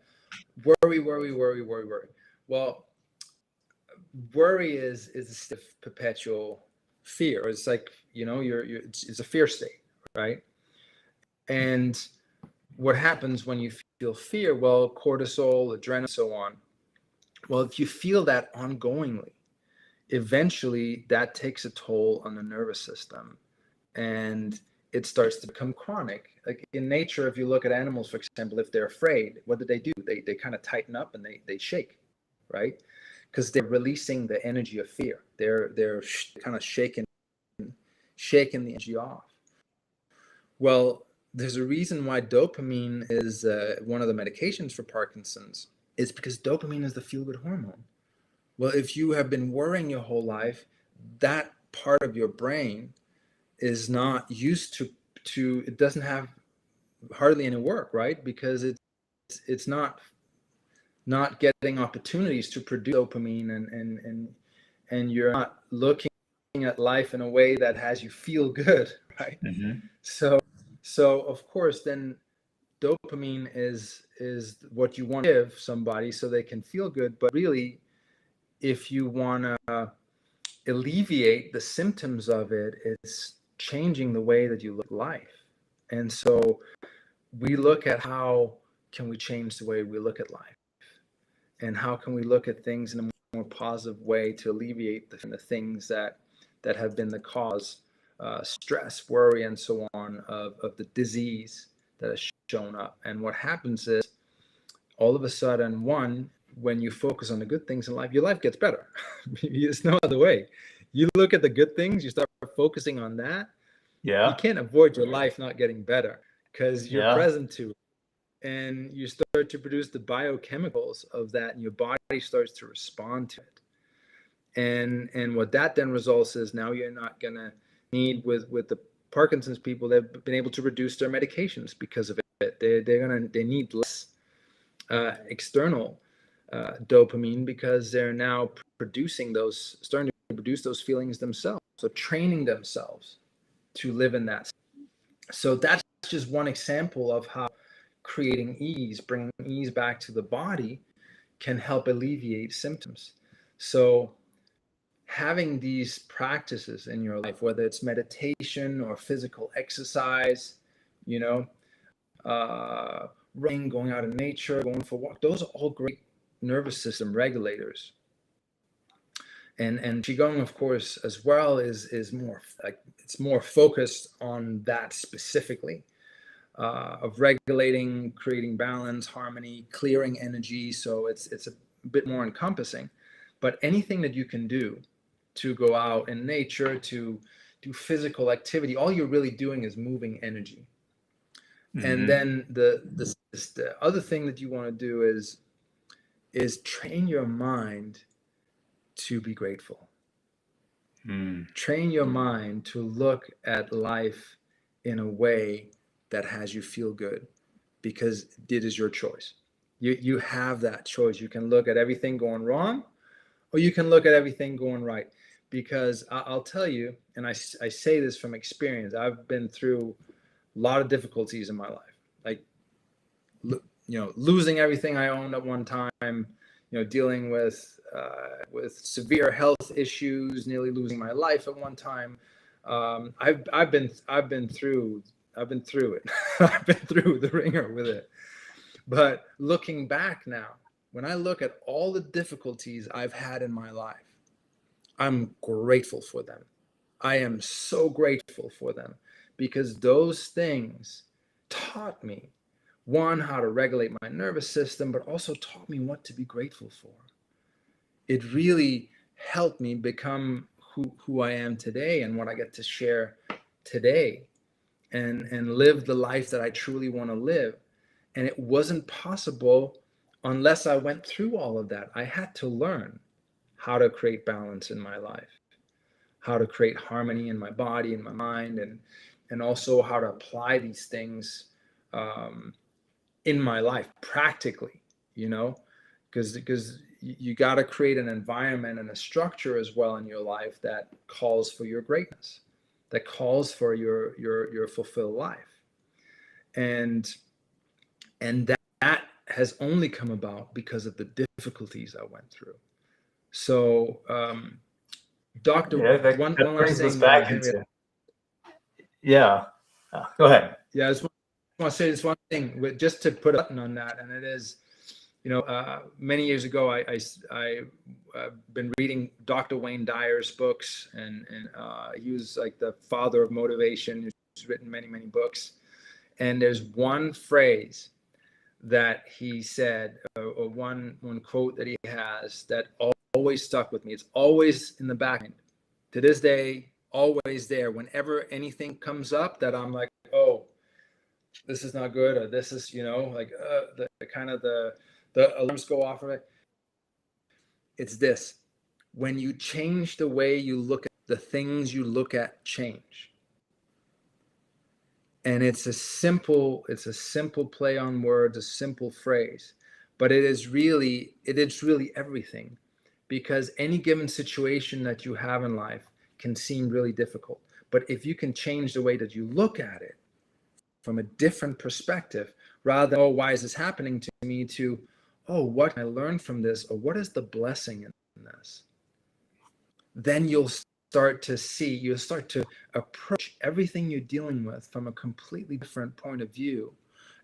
worry. Well, worry is a state of perpetual fear. It's like, it's a fear state, right? And what happens when you feel fear? Well, cortisol, adrenaline, so on. Well, if you feel that ongoingly, eventually that takes a toll on the nervous system and it starts to become chronic. Like in nature, if you look at animals, for example, if they're afraid, what do? They kind of tighten up and they shake, right? Because they're releasing the energy of fear. They're kind of shaking the energy off. Well, there's a reason why dopamine is one of the medications for Parkinson's. Is because dopamine is the feel-good hormone. Well, if you have been worrying your whole life, that part of your brain is not used to it doesn't have hardly any work, right? Because it's not getting opportunities to produce dopamine, and you're not looking at life in a way that has you feel good, right? Mm-hmm. So of course then dopamine is what you want to give somebody so they can feel good. But really, if you want to alleviate the symptoms of it, it's changing the way that you look at life. And so we look at how can we change the way we look at life, and how can we look at things in a more positive way to alleviate the things that have been the cause, stress, worry, and so on, of the disease that has shown up. And what happens is, all of a sudden, when you focus on the good things in life, your life gets better. There's no other way. You look at the good things, you start focusing on that. Yeah. You can't avoid your life not getting better because you're Yeah. present to it. And you start to produce the biochemicals of that, and your body starts to respond to it. And what that then results is, now you're not going to need, with the Parkinson's people, they've been able to reduce their medications because of it. They need less external dopamine, because they're now starting to produce those feelings themselves. So training themselves to live in that. So that's just one example of how creating ease, bringing ease back to the body, can help alleviate symptoms. So having these practices in your life, whether it's meditation or physical exercise, running, going out in nature, going for a walk, those are all great nervous system regulators. And qigong, of course, as well, is more like, it's more focused on that specifically, of regulating, creating balance, harmony, clearing energy. So it's a bit more encompassing. But anything that you can do to go out in nature, to do physical activity, all you're really doing is moving energy. Mm-hmm. And then the other thing that you want to do is train your mind to be grateful. Train your mind to look at life in a way that has you feel good, because it is your choice. You have that choice. You can look at everything going wrong, or you can look at everything going right. Because I'll tell you, and I say this from experience, I've been through a lot of difficulties in my life, like losing everything I owned at one time, dealing with severe health issues, nearly losing my life at one time. I've been through it. I've been through the ringer with it. But looking back now, when I look at all the difficulties I've had in my life, I'm grateful for them. I am so grateful for them, because those things taught me, one, how to regulate my nervous system, but also taught me what to be grateful for. It really helped me become who I am today, and what I get to share today, and live the life that I truly want to live. And it wasn't possible unless I went through all of that. I had to learn how to create balance in my life. how to create harmony in my body and my mind, and also how to apply these things in my life practically, because you got to create an environment and a structure as well in your life that calls for your greatness, that calls for your fulfilled life. And that has only come about because of the difficulties I went through. So, Doctor, that one last brings us thing, back Henry. into, yeah. Go ahead. Yeah, I just want to say this one thing, just to put a button on that, and it is, many years ago, I been reading Dr. Wayne Dyer's books, and he was like the father of motivation. He's written many books, and there's one phrase that he said, or one quote that he has that always stuck with me. It's always in the back end to this day, always there. Whenever anything comes up that I'm like, oh, this is not good, or this is, like the kind of the alarms go off of it. It's this: when you change the way you look at the things you look at, change. And it's a simple play on words, a simple phrase, but it is really everything, because any given situation that you have in life can seem really difficult. But if you can change the way that you look at it from a different perspective, rather than, oh, why is this happening to me, to, oh, what can I learn from this, or what is the blessing in this, then you'll start to approach everything you're dealing with from a completely different point of view,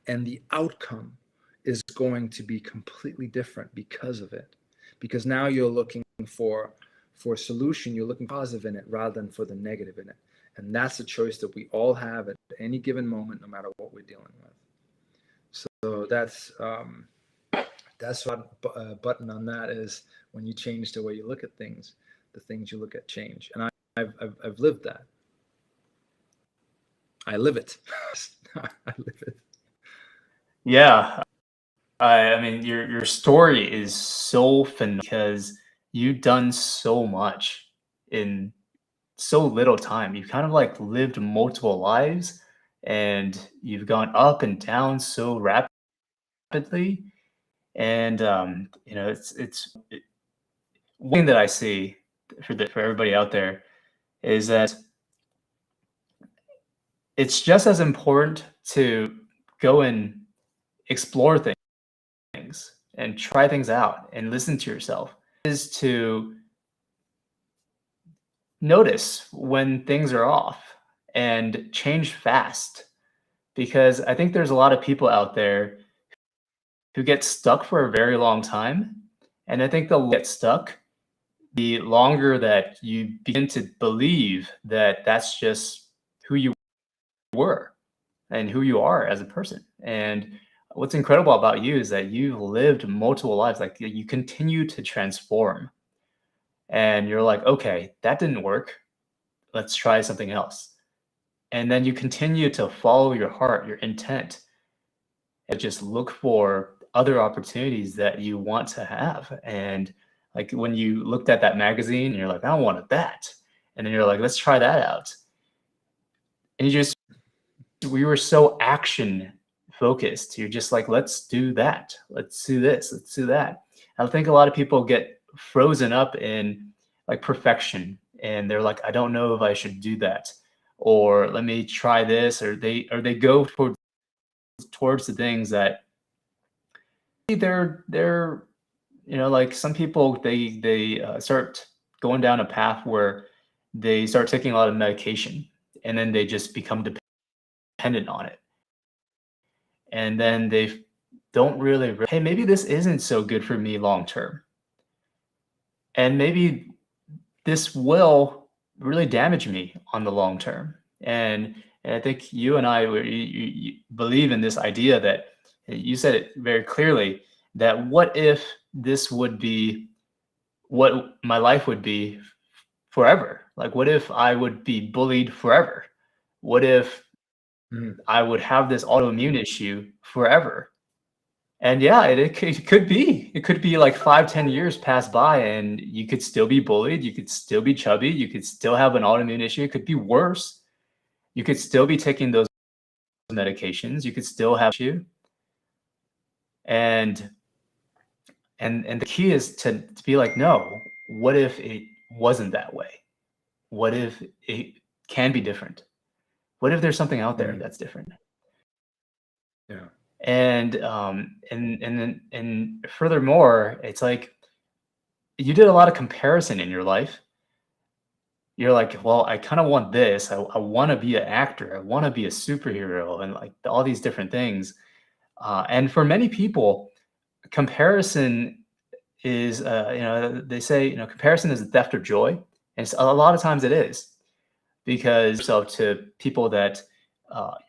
and the outcome is going to be completely different because of it. Because now you're looking for a solution, you're looking positive in it rather than for the negative in it. And that's a choice that we all have at any given moment, no matter what we're dealing with. So that's what button on that is: when you change the way you look at things, the things you look at change. And I've lived that. I live it. I live it. Yeah. I mean, your story is so phenomenal because you've done so much in so little time. You've kind of like lived multiple lives, and you've gone up and down so rapidly. And one thing that I see for everybody out there is that it's just as important to go and explore things and try things out and listen to yourself is to notice when things are off and change fast. Because I think there's a lot of people out there who get stuck for a very long time. And I think they'll get stuck the longer that you begin to believe that that's just who you were and who you are as a person. And what's incredible about you is that you've lived multiple lives. Like, you continue to transform, and you're like, okay, that didn't work. Let's try something else. And then you continue to follow your heart, your intent, and just look for other opportunities that you want to have. And like when you looked at that magazine, and you're like, I wanted that. And then you're like, let's try that out. And we were so action focused. You're just like, let's do that. Let's do this. Let's do that. I think a lot of people get frozen up in like perfection, and they're like, I don't know if I should do that, or let me try this, or they go towards the things that they're like some people, they start going down a path where they start taking a lot of medication, and then they just become dependent on it, and then they don't really, hey, maybe this isn't so good for me long term, and maybe this will really damage me on the long term. And I think you and I, you believe in this idea that you said it very clearly, that what if this would be what my life would be forever? Like, what if I would be bullied forever? What if I would have this autoimmune issue forever? And yeah, it could be like 5, 10 years pass by and you could still be bullied. You could still be chubby. You could still have an autoimmune issue. It could be worse. You could still be taking those medications. You could still have issue. And the key is to be like, no, what if it wasn't that way? What if it can be different? What if there's something out there that's different? Yeah. And furthermore, it's like you did a lot of comparison in your life. You're like, well, I kind of want this. I want to be an actor. I want to be a superhero, and like all these different things. And for many people, comparison is, they say, comparison is the theft of joy, and a lot of times it is, because to people that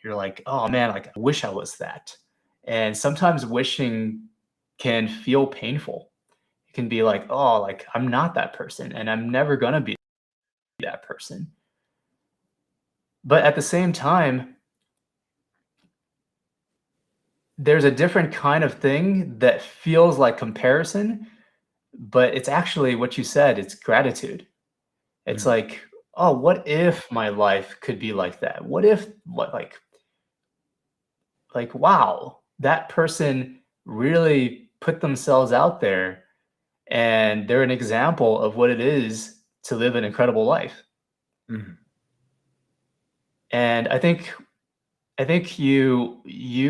you're like, oh man, like I wish I was that. And sometimes wishing can feel painful. It can be like, oh, like I'm not that person and I'm never gonna be that person. But at the same time, there's a different kind of thing that feels like comparison, but it's actually what you said, it's gratitude. It's like, oh, what if my life could be like that? What if like wow, that person really put themselves out there and they're an example of what it is to live an incredible life. And I think you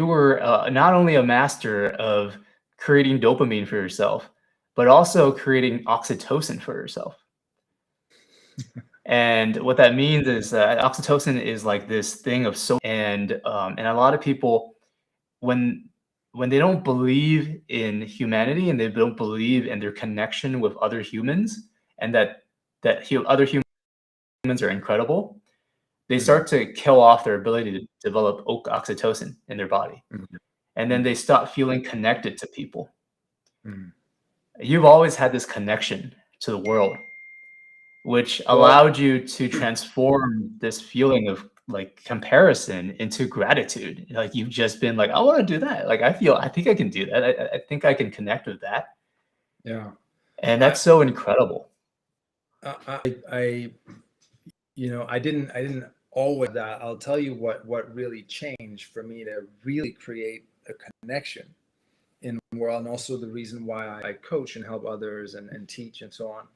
were not only a master of creating dopamine for yourself, but also creating oxytocin for yourself. And what that means is oxytocin is like this thing of and a lot of people, when they don't believe in humanity and they don't believe in their connection with other humans, and other humans are incredible, they start to kill off their ability to develop oxytocin in their body. And then they stop feeling connected to people. You've always had this connection to the world, which allowed you to transform this feeling of like comparison into gratitude. Like you've just been like, I want to do that. Like I think I can do that. I think I can connect with that. Yeah. And that's so incredible. I didn't always that. I'll tell you what really changed for me to really create a connection in the world, and also the reason why I coach and help others and teach and so on.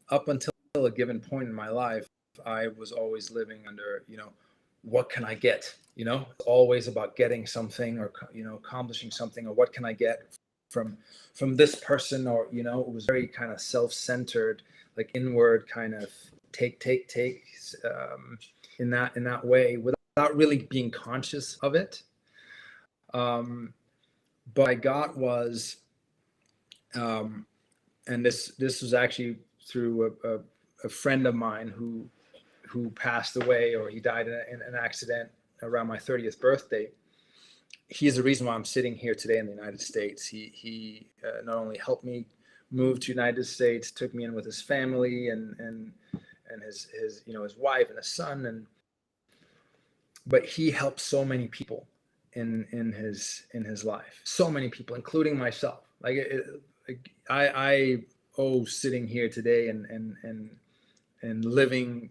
Up until a given point in my life, I was always living under, what can I get? Always about getting something or, accomplishing something, or what can I get from this person, or, it was very kind of self-centered, like inward kind of take in that way, without really being conscious of it. But I got was, and this was actually through a friend of mine who passed away, or he died in an accident around my 30th birthday. He's the reason why I'm sitting here today in the United States. He not only helped me move to United States, took me in with his family and his his wife and his son, but he helped so many people in his life. So many people, including myself. I owe sitting here today and living,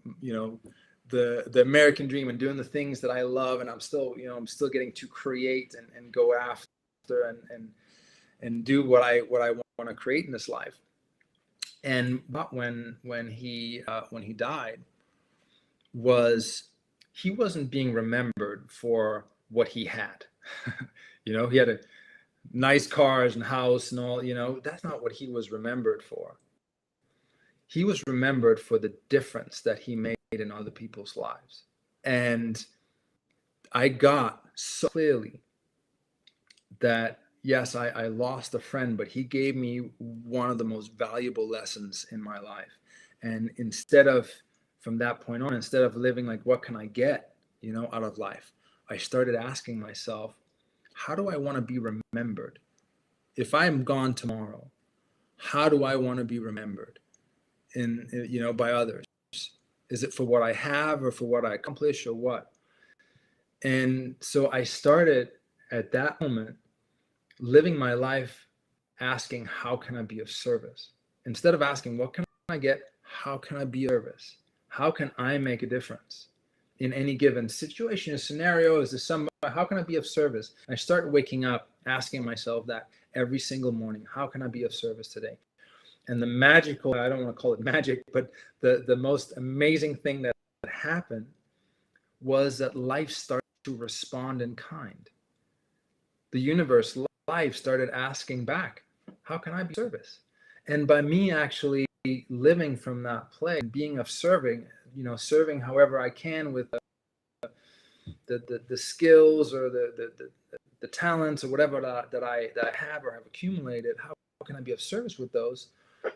the American dream and doing the things that I love, and I'm still getting to create and go after and do what I want to create in this life. And but when he died, he wasn't being remembered for what he had. He had a nice cars and house and all, that's not what he was remembered for. He was remembered for the difference that he made in other people's lives. And I got so clearly that, yes, I lost a friend, but he gave me one of the most valuable lessons in my life. And from that point on, instead of living like, what can I get, out of life, I started asking myself, how do I want to be remembered? If I'm gone tomorrow, how do I want to be remembered by others? Is it for what I have, or for what I accomplish, or what? And so I started at that moment living my life asking, how can I be of service? Instead of asking, what can I get? How can I be of service? How can I make a difference in any given situation or scenario? Is this somebody? How can I be of service? I start waking up asking myself that every single morning. How can I be of service today? And the magical, I don't want to call it magic, but the most amazing thing that happened was that life started to respond in kind. The universe, life started asking back, how can I be of service? And by me actually living from that place, being of serving, serving however I can with the skills or the talents or whatever that I have or have accumulated, how can I be of service with those?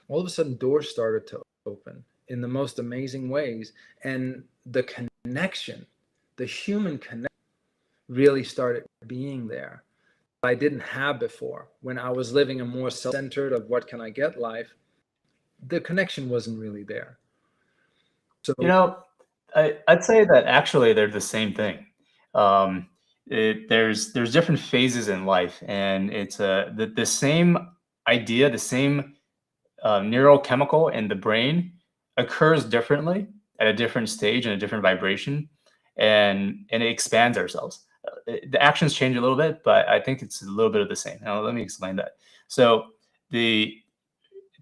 All of a sudden, doors started to open in the most amazing ways. And the connection, the human connection, really started being there. I didn't have before. When I was living a more self-centered of what can I get life, the connection wasn't really there. So, I'd say that actually they're the same thing. There's different phases in life, and it's the same idea, the same neurochemical in the brain occurs differently at a different stage and a different vibration, and it expands ourselves. The actions change a little bit, but I think it's a little bit of the same. Now, let me explain that. So the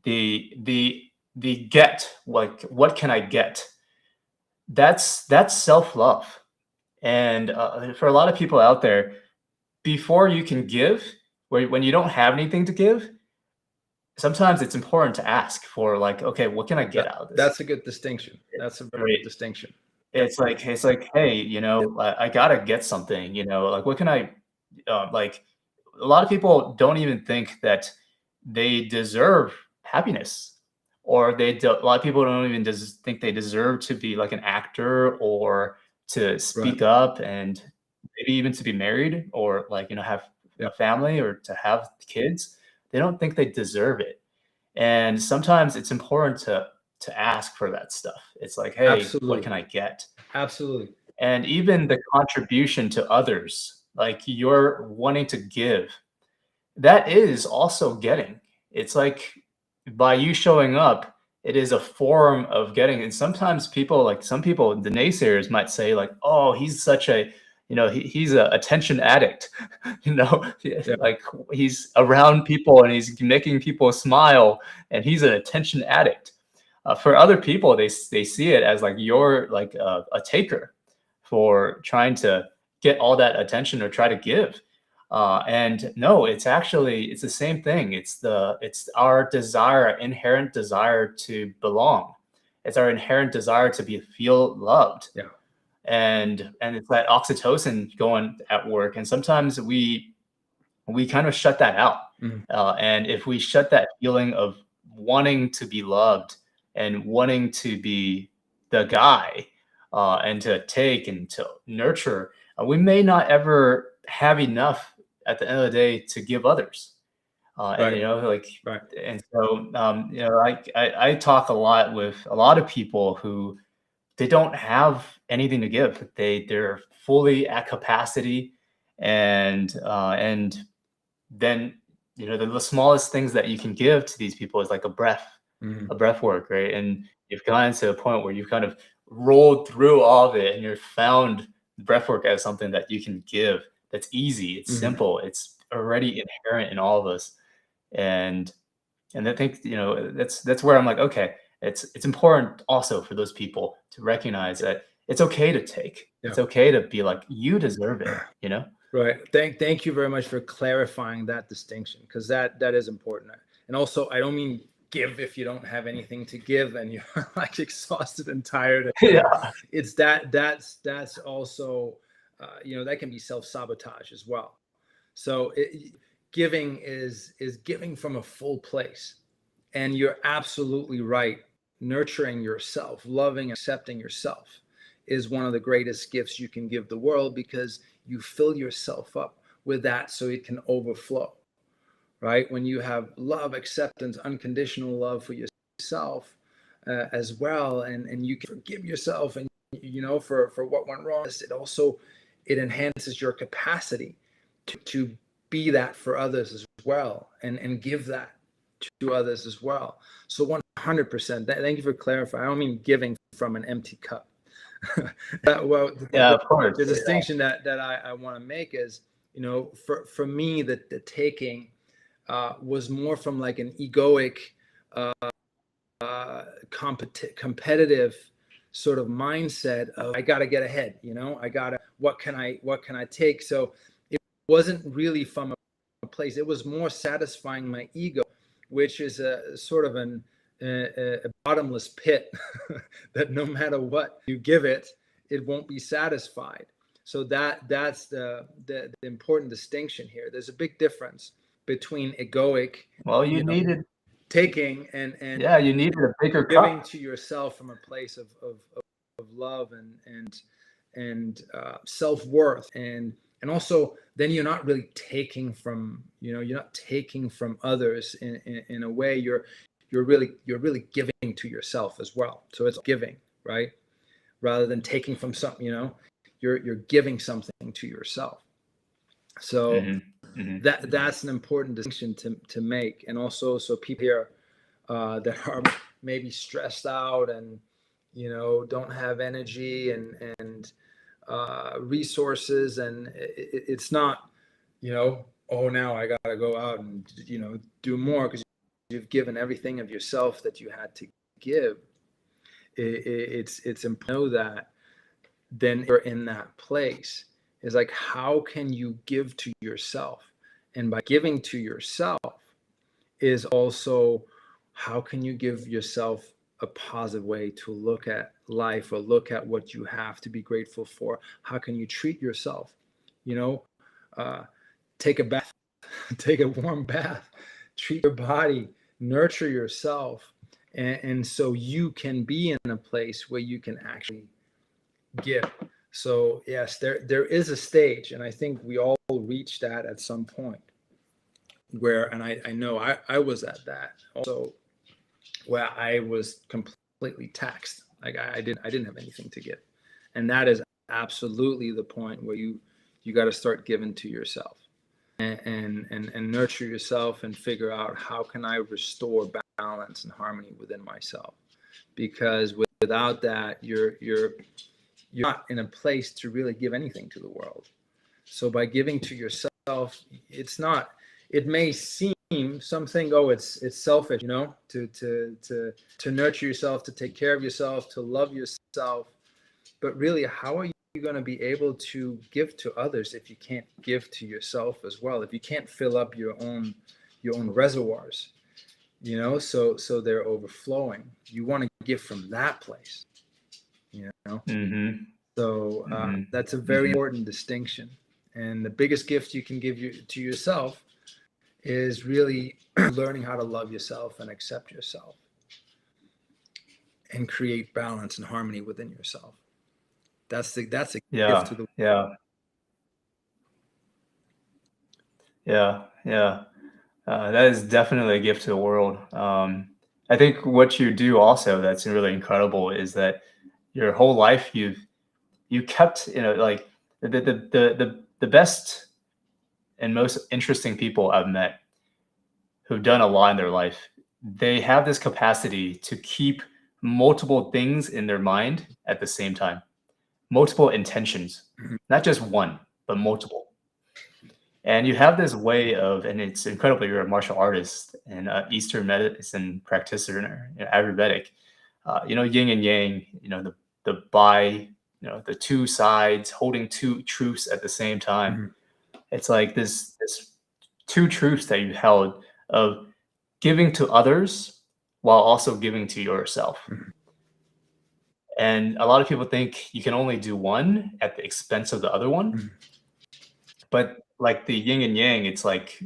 the get, like, what can I get? That's self-love. And for a lot of people out there, before you can give, when you don't have anything to give, sometimes it's important to ask for, like, okay, what can I get out of this? that's a good distinction. That's a very good distinction. It's like, hey, I gotta get something, like, what can I, like, a lot of people don't even think that they deserve happiness, or a lot of people don't even think they deserve to be like an actor, or to speak up, and maybe even to be married, or, like, have a family, or to have kids. They don't think they deserve it. And sometimes it's important to ask for that stuff. It's like, hey, Absolutely. what can I get? Absolutely. And even the contribution to others, like, you're wanting to give, that is also getting. It's like, by you showing up, it is a form of getting. And sometimes people, like, some people, the naysayers might say, like, oh, he's such a, he's a attention addict. Like, he's around people and he's making people smile, and he's an attention addict. For other people, they see it as, like, you're like a taker for trying to get all that attention or try to give. And no, it's the same thing. It's our desire, our inherent desire to belong. It's our inherent desire to feel loved. Yeah. And it's that oxytocin going at work. And sometimes we kind of shut that out. And if we shut that feeling of wanting to be loved and wanting to be the guy, and to take and to nurture, we may not ever have enough at the end of the day to give others. And and so I talk a lot with a lot of people who, they don't have anything to give. They're fully at capacity, and then the smallest things that you can give to these people is like a breath work, right? And you've gotten to a point where you've kind of rolled through all of it, and you've found breath work as something that you can give. That's easy. It's simple. It's already inherent in all of us. And I think, that's where I'm like, okay, it's important also for those people to recognize that it's okay to take. It's okay to be like, you deserve it, Right. Thank you very much for clarifying that distinction, because that is important. And also, I don't mean give if you don't have anything to give and you're like exhausted and tired. Yeah. It's that's also that can be self-sabotage as well. So giving is giving from a full place. And you're absolutely right. Nurturing yourself, loving, accepting yourself is one of the greatest gifts you can give the world, because you fill yourself up with that so it can overflow, right? When you have love, acceptance, unconditional love for yourself as well, and you can forgive yourself, and for what went wrong, it enhances your capacity to be that for others as well, and give that to others as well. So 100%. Thank you for clarifying. I don't mean giving from an empty cup. Well, Yeah, of course. the distinction that I want to make is, for me, the taking was more from like an egoic, competitive sort of mindset of, I got to get ahead. What can I take? So it wasn't really from a place. It was more satisfying my ego, which is a sort of a bottomless pit that no matter what you give it, it won't be satisfied. So that's the important distinction here. There's a big difference between egoic, Well, you needed taking and you needed a bigger giving cup. to yourself from a place of love and self-worth, and also then you're not really taking from, you're not taking from others in a way. You're really giving to yourself as well. So it's giving, right? Rather than taking from something, you're giving something to yourself. So that's an important distinction to make. And also, so people here that are maybe stressed out and don't have energy and resources, and it's not oh, now I gotta go out and do more because you've given everything of yourself that you had to give. It's important to know that then you're in that place. Is like, how can you give to yourself? And by giving to yourself is also, how can you give yourself a positive way to look at life or look at what you have to be grateful for? How can you treat yourself? Take a bath, take a warm bath, treat your body, nurture yourself. And so you can be in a place where you can actually give. So yes, there is a stage, and I think we all reach that at some point where, and I know I was at that also, where I was completely taxed. Like I didn't have anything to give. And that is absolutely the point where you got to start giving to yourself and nurture yourself and figure out, how can I restore balance and harmony within myself? Because without that, you're not in a place to really give anything to the world. So by giving to yourself, it may seem, some think, oh, it's selfish, to nurture yourself, to take care of yourself, to love yourself. But really, how are you going to be able to give to others if you can't give to yourself as well? If you can't fill up your own reservoirs, so they're overflowing. You want to give from that place, So that's a very important distinction. And the biggest gift you can give to yourself is really learning how to love yourself and accept yourself and create balance and harmony within yourself. That's a gift to the world. That is definitely a gift to the world. I think what you do also that's really incredible is that your whole life you kept, like the best and most interesting people I've met who've done a lot in their life, they have this capacity to keep multiple things in their mind at the same time, multiple intentions, not just one, but multiple. And you have this way of, and it's incredible, you're a martial artist and Eastern medicine practitioner, Ayurvedic, yin and yang, the two sides holding two truths at the same time. It's like this two truths that you held of giving to others while also giving to yourself. And a lot of people think you can only do one at the expense of the other one. But like the yin and yang, it's like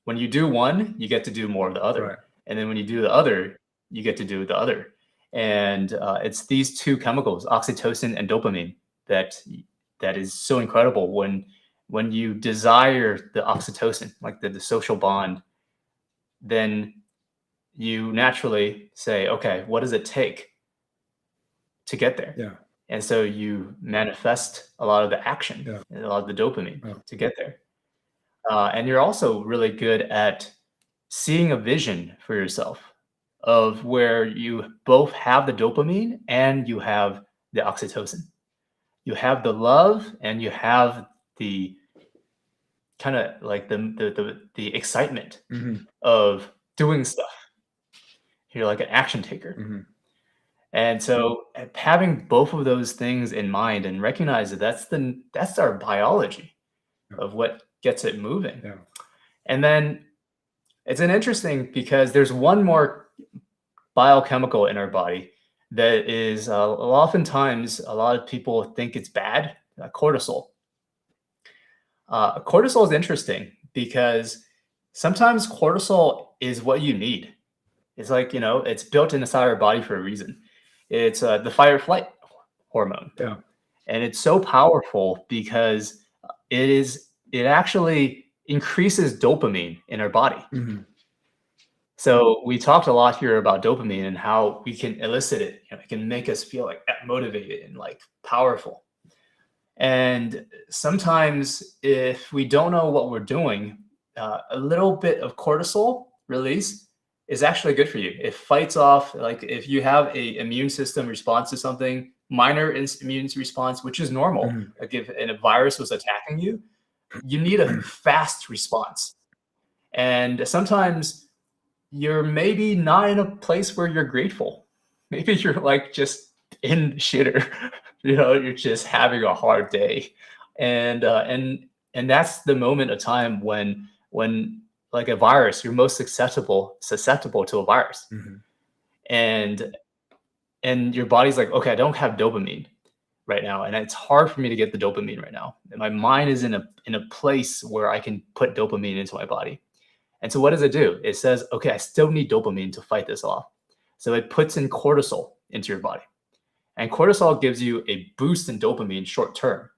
when you do one, you get to do more of the other. Right. And then when you do the other, you get to do the other. And it's these two chemicals, oxytocin and dopamine, that is so incredible. When you desire the oxytocin, like the social bond, then you naturally say, okay, what does it take to get there? Yeah. And so you manifest a lot of the action, and a lot of the dopamine to get there. And you're also really good at seeing a vision for yourself of where you both have the dopamine and you have the oxytocin. You have the love and you have the kind of like the excitement of doing stuff. You're like an action taker. And so having both of those things in mind and recognize that that's our biology of what gets it moving. Yeah. And then it's an interesting because there's one more biochemical in our body that is oftentimes a lot of people think it's bad, cortisol. Cortisol is interesting because sometimes cortisol is what you need. It's like, it's built inside our body for a reason. It's the fight or flight hormone. Yeah. And it's so powerful because it actually increases dopamine in our body. So we talked a lot here about dopamine and how we can elicit it. It can make us feel like motivated and like powerful. And sometimes if we don't know what we're doing, a little bit of cortisol release is actually good for you. It fights off, like if you have a immune system response to something, minor immune response, which is normal. Like if a virus was attacking you, you need a fast response. And sometimes you're maybe not in a place where you're grateful. Maybe you're like just in shitter, you're just having a hard day. And that's the moment of time when like a virus, you're most susceptible to a virus. And your body's like, okay, I don't have dopamine right now. And it's hard for me to get the dopamine right now. And my mind is in a place where I can put dopamine into my body. And so what does it do? It says, okay, I still need dopamine to fight this off. So it puts in cortisol into your body. And cortisol gives you a boost in dopamine short term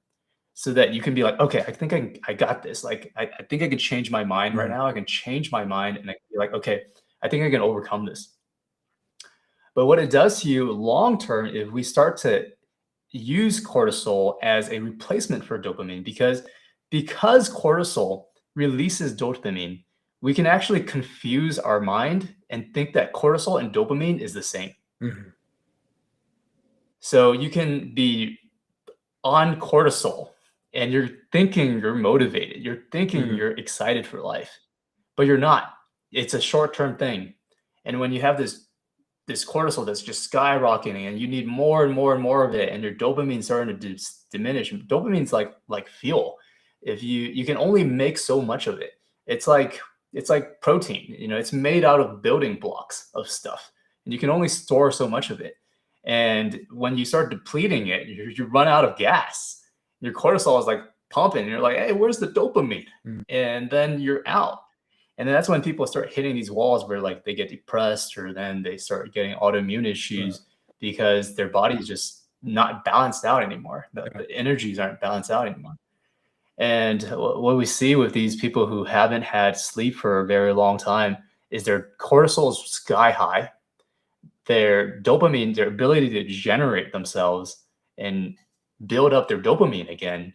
so that you can be like, okay, I think I got this. Like, I think I can change my mind right now. I can change my mind and I can be like, okay, I think I can overcome this. But what it does to you long term, if we start to use cortisol as a replacement for dopamine, because cortisol releases dopamine, we can actually confuse our mind and think that cortisol and dopamine is the same. So you can be on cortisol and you're thinking you're motivated. You're thinking you're excited for life, but you're not. It's a short-term thing. And when you have this cortisol that's just skyrocketing and you need more and more and more of it and your dopamine's starting to diminish. Dopamine's like fuel. If you can only make so much of it. It's like protein, it's made out of building blocks of stuff and you can only store so much of it. And when you start depleting it, you run out of gas. Your cortisol is like pumping and you're like, hey, where's the dopamine? And then you're out. And then that's when people start hitting these walls where like they get depressed or then they start getting autoimmune issues because their body is just not balanced out anymore. The energies aren't balanced out anymore. And what we see with these people who haven't had sleep for a very long time is their cortisol is sky high. Their dopamine, their ability to generate themselves and build up their dopamine again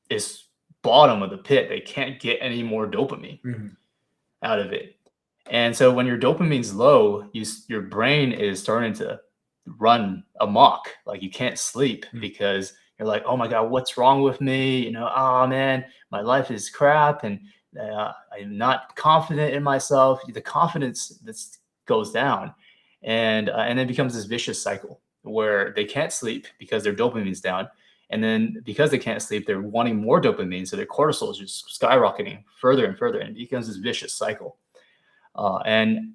is bottom of the pit. They can't get any more dopamine out of it. And so when your dopamine's low, your brain is starting to run amok. Like you can't sleep because you're like, oh my God, what's wrong with me? Oh man, my life is crap. And I'm not confident in myself. The confidence goes down. And it becomes this vicious cycle where they can't sleep because their dopamine's down. And then because they can't sleep, they're wanting more dopamine. So their cortisol is just skyrocketing further and further. And it becomes this vicious cycle. And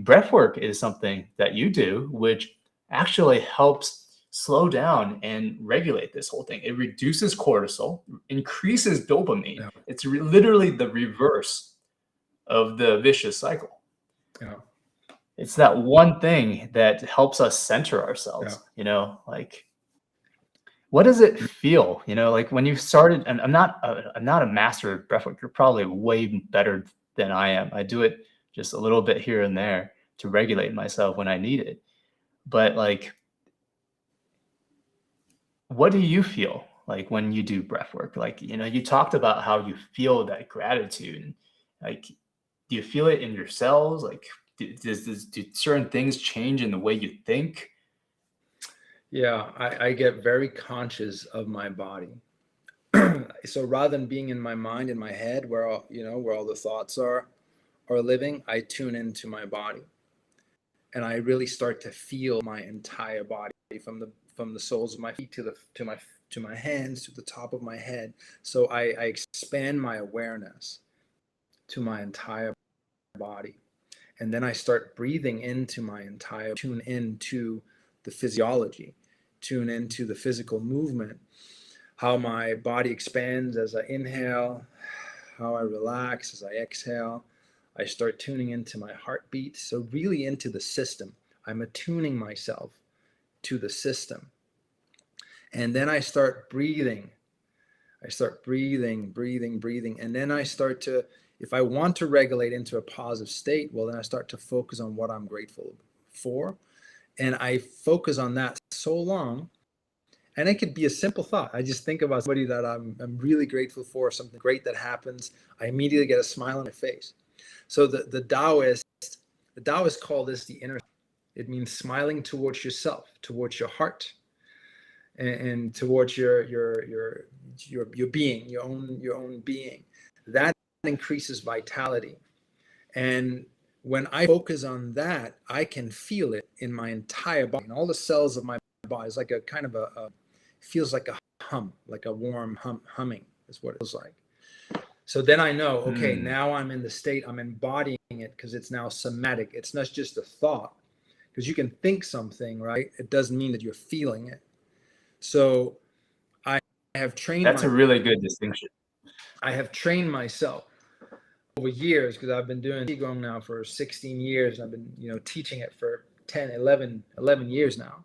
breath work is something that you do, which actually helps slow down and regulate this whole thing. It reduces cortisol, increases dopamine. Yeah. It's literally the reverse of the vicious cycle. Yeah. It's that one thing that helps us center ourselves, like, what does it feel? Like when you started, and I'm not a master of breathwork. You're probably way better than I am. I do it just a little bit here and there to regulate myself when I need it. But like, what do you feel like when you do breath work? Like, you talked about how you feel that gratitude. Like, do you feel it in your cells? Like, do certain things change in the way you think? Yeah, I get very conscious of my body. So rather than being in my mind, in my head, where all the thoughts are living, I tune into my body, and I really start to feel my entire body from the soles of my feet to my hands to the top of my head. So I expand my awareness to my entire body, and then I start breathing into my entire, tune into the physiology, tune into the physical movement, how my body expands as I inhale, how I relax as I exhale. I start tuning into my heartbeat, so really into the system. I'm attuning myself to the system. And then I start breathing. I start breathing. And then I start to, if I want to regulate into a positive state, well, then I start to focus on what I'm grateful for. And I focus on that so long. And it could be a simple thought. I just think about somebody that I'm really grateful for, something great that happens. I immediately get a smile on my face. So the Taoists call this the inner. It means smiling towards yourself, towards your heart, and towards your being, your own being. That increases vitality. And when I focus on that, I can feel it in my entire body, in all the cells of my body. It's like a kind of feels like a hum, like a warm humming is what it feels like. So then I know, okay, now I'm in the state, I'm embodying it, because it's now somatic. It's not just a thought, because you can think something, right? It doesn't mean that you're feeling it. So I have trained. That's a really good distinction. I have trained myself over years, because I've been doing Qigong now for 16 years. And I've been, teaching it for 10, 11 years now.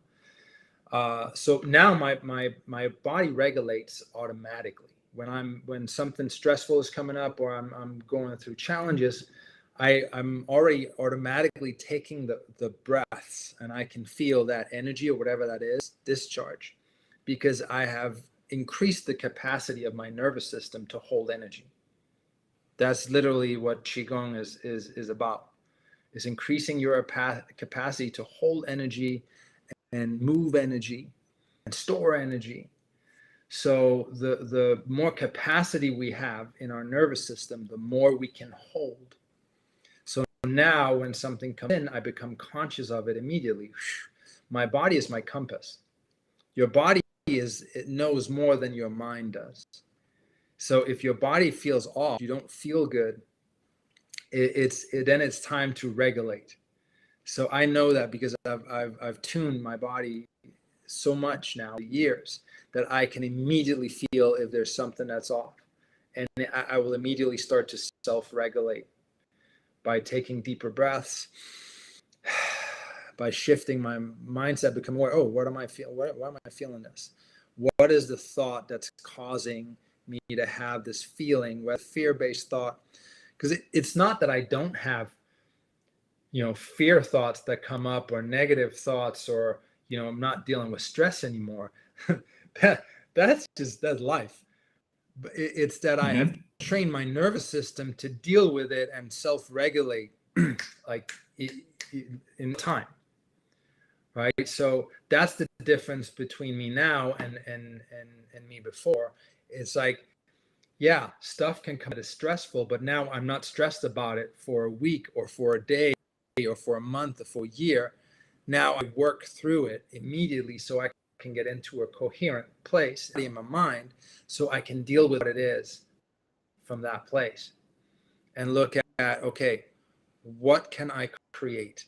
So now my body regulates automatically. When something stressful is coming up, or I'm going through challenges, I'm already automatically taking the breaths, and I can feel that energy, or whatever that is, discharge, because I have increased the capacity of my nervous system to hold energy. That's literally what Qigong is about, is increasing your capacity to hold energy and move energy and store energy. So the more capacity we have in our nervous system, the more we can hold. So now when something comes in, I become conscious of it immediately. My body is my compass. Your body it knows more than your mind does. So if your body feels off, you don't feel good, then it's time to regulate. So I know that, because I've tuned my body so much now, years, that I can immediately feel if there's something that's off, and I will immediately start to self-regulate by taking deeper breaths, by shifting my mindset, become aware. Oh, what am I feeling? Why am I feeling this? What is the thought that's causing me to have this feeling? With fear-based thought, because it's not that I don't have fear thoughts that come up, or negative thoughts, or I'm not dealing with stress anymore. that's life. But it's that I have trained my nervous system to deal with it and self-regulate like in time, right? So that's the difference between me now and me before. It's like, yeah, stuff can come as stressful, but now I'm not stressed about it for a week, or for a day, or for a month, or for a year. Now I work through it immediately, so I can get into a coherent place in my mind, so I can deal with what it is from that place, and look at, okay, what can I create?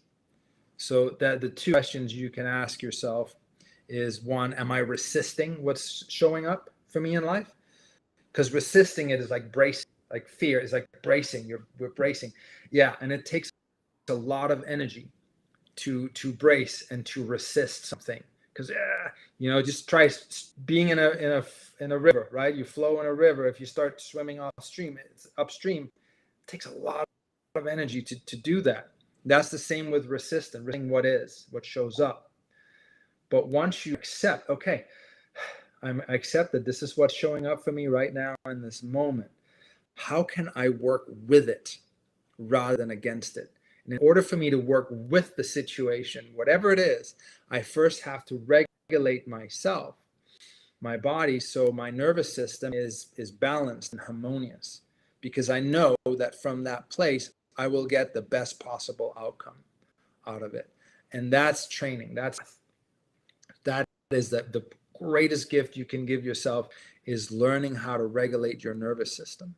So that the two questions you can ask yourself is, one, am I resisting what's showing up for me in life? Because resisting it is like bracing, like fear is like bracing. We're bracing. Yeah, and it takes a lot of energy to brace and to resist something. Because just try being in a river, right? You flow in a river. If you start swimming upstream, it takes a lot of energy to do that. That's the same with resisting what shows up. But once you accept, okay, I accept that this is what's showing up for me right now in this moment. How can I work with it rather than against it? And in order for me to work with the situation, whatever it is, I first have to regulate myself, my body, so my nervous system is balanced and harmonious, because I know that from that place I will get the best possible outcome out of it. And that's training. That is the greatest gift you can give yourself, is learning how to regulate your nervous system.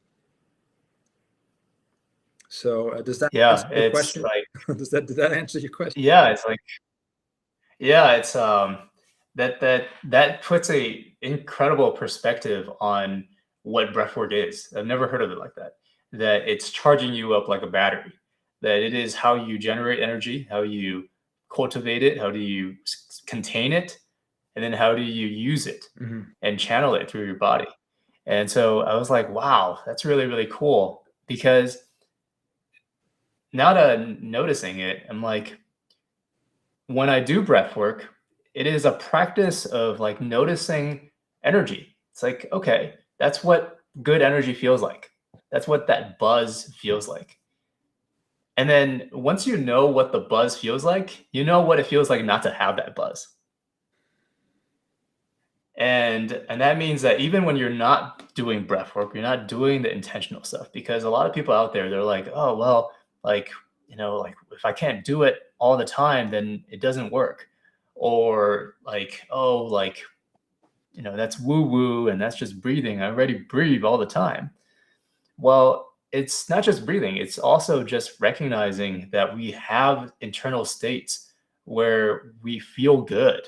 So does that answer your question? Like, did that answer your question? yeah, it's like, yeah, it's that puts a incredible perspective on what breathwork is. I've never heard of it like that. That it's charging you up like a battery. That it is how you generate energy, how you cultivate it, how do you contain it, and then how do you use it and channel it through your body. And so I was like, wow, that's really, really cool. Because now that I'm noticing it, I'm like, when I do breath work, it is a practice of like noticing energy. It's like, okay, that's what good energy feels like. That's what that buzz feels like. And then once you know what the buzz feels like, you know what it feels like not to have that buzz. And that means that even when you're not doing breath work, you're not doing the intentional stuff, because a lot of people out there, they're like, oh, well, like, like if I can't do it all the time, then it doesn't work. Or like, oh, like, that's woo woo and that's just breathing. I already breathe all the time. Well, it's not just breathing. It's also just recognizing that we have internal states where we feel good.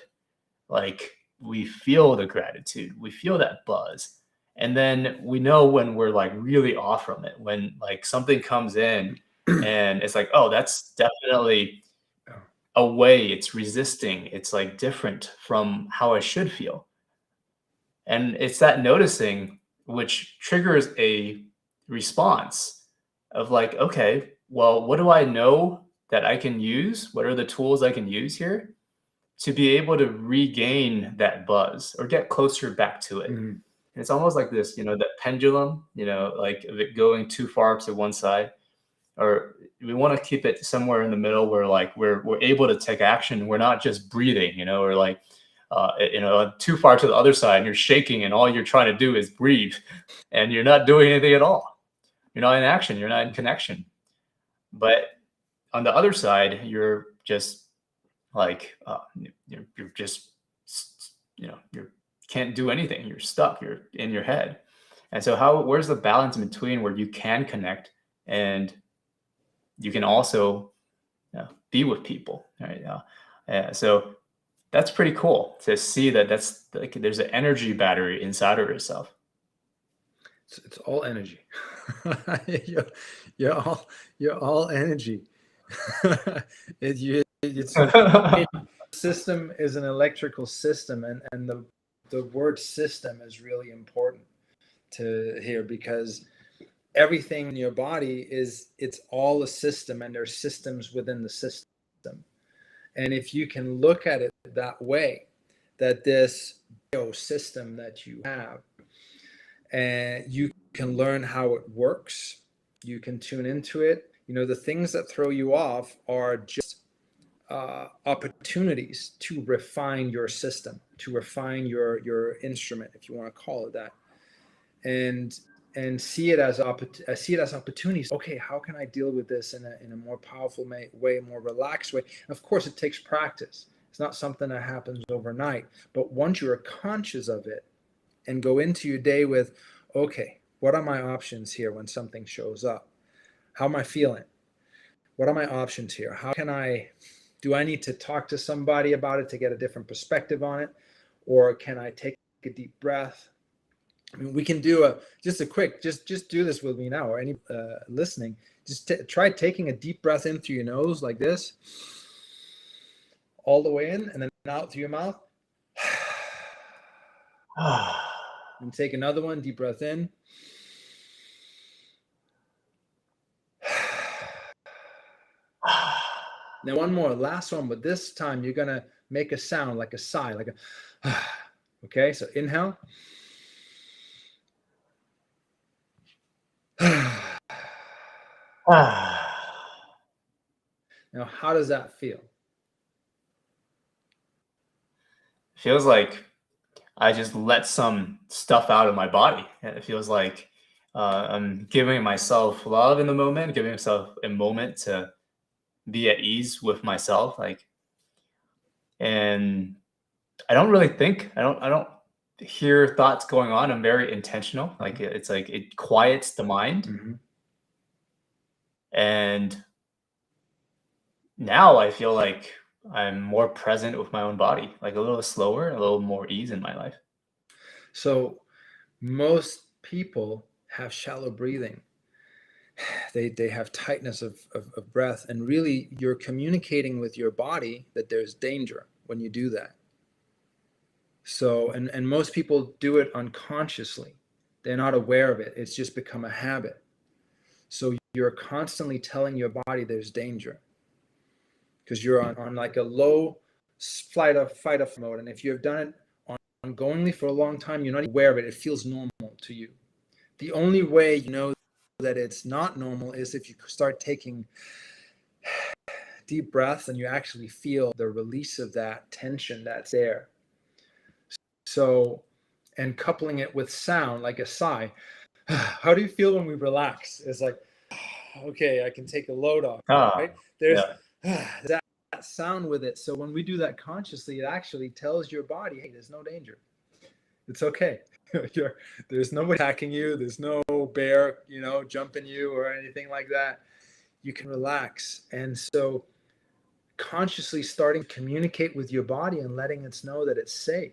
Like, we feel the gratitude, we feel that buzz. And then we know when we're like really off from it, when like something comes in and it's like, oh, that's definitely a way, it's resisting, it's like different from how I should feel. And it's that noticing which triggers a response of like, okay, well, what do I know that I can use? What are the tools I can use here to be able to regain that buzz or get closer back to it? And it's almost like this, that pendulum, like of it going too far to one side, or we want to keep it somewhere in the middle where like we're able to take action. We're not just breathing, or like, too far to the other side and you're shaking and all you're trying to do is breathe and you're not doing anything at all. You're not in action. You're not in connection. But on the other side, you're just like, you're just, you can't do anything. You're stuck. You're in your head. And so where's the balance in between where you can connect and you can also be with people, right? So that's pretty cool to see that that's like there's an energy battery inside of yourself. It's all energy. you're all energy. System is an electrical system, and the word system is really important to hear, because everything in your body it's all a system, and there's systems within the system. And if you can look at it that way, that this system that you have, and you can learn how it works, you can tune into it. The things that throw you off are just opportunities to refine your system, to refine your instrument, if you want to call it that, and see it as opportunities. Okay, how can I deal with this in a more powerful way, more relaxed way? And of course, it takes practice. It's not something that happens overnight. But once you are conscious of it and go into your day with, okay, what are my options here when something shows up? How am I feeling? What are my options here? Do I need to talk to somebody about it to get a different perspective on it? Or can I take a deep breath? I mean, we can do just do this with me now, or any listening. Just try taking a deep breath in through your nose like this, all the way in, and then out through your mouth. And take another one, deep breath in. Now one more, last one, but this time you're gonna make a sound like a sigh, like a Okay, so inhale. Now, how does that feel? Feels like I just let some stuff out of my body. And it feels like I'm giving myself love in the moment, giving myself a moment to be at ease with myself. Like, and I don't really think, I don't hear thoughts going on. I'm very intentional. Like it's like it quiets the mind. Mm-hmm. And now I feel like I'm more present with my own body, like a little slower, a little more ease in my life. So most people have shallow breathing. They have tightness of breath, and really you're communicating with your body that there's danger when you do that. So, and most people do it unconsciously. They're not aware of it. It's just become a habit. So you're constantly telling your body there's danger because you're on like a low fight or mode. And if you've done it ongoingly for a long time, you're not aware of it. It feels normal to you. The only way you know that it's not normal is if you start taking deep breaths and you actually feel the release of that tension that's there. So, and coupling it with sound, like a sigh. How do you feel when we relax? It's like, okay, I can take a load off, right? There's that sound with it. So when we do that consciously, it actually tells your body, hey, there's no danger. It's okay. There's nobody attacking you. There's no bear, jumping you or anything like that. You can relax. And so consciously starting to communicate with your body and letting it know that it's safe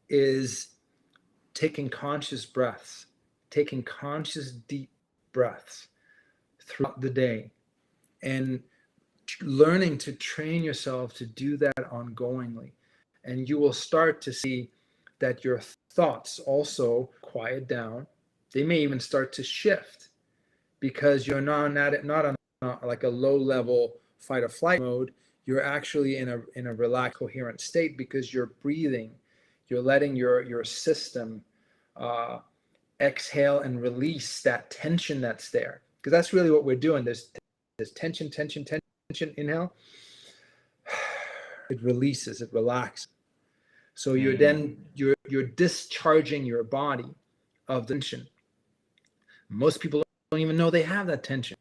is taking conscious breaths, taking conscious deep breaths throughout the day, and learning to train yourself to do that ongoingly. And you will start to see that your thoughts also quiet down. They may even start to shift because you're not on like a low level fight or flight mode. You're actually in a relaxed, coherent state because you're breathing. You're letting your system exhale and release that tension that's there, because that's really what we're doing. There's tension. Inhale, it releases, it relaxes. So you're discharging your body of the tension. Most people don't even know they have that tension.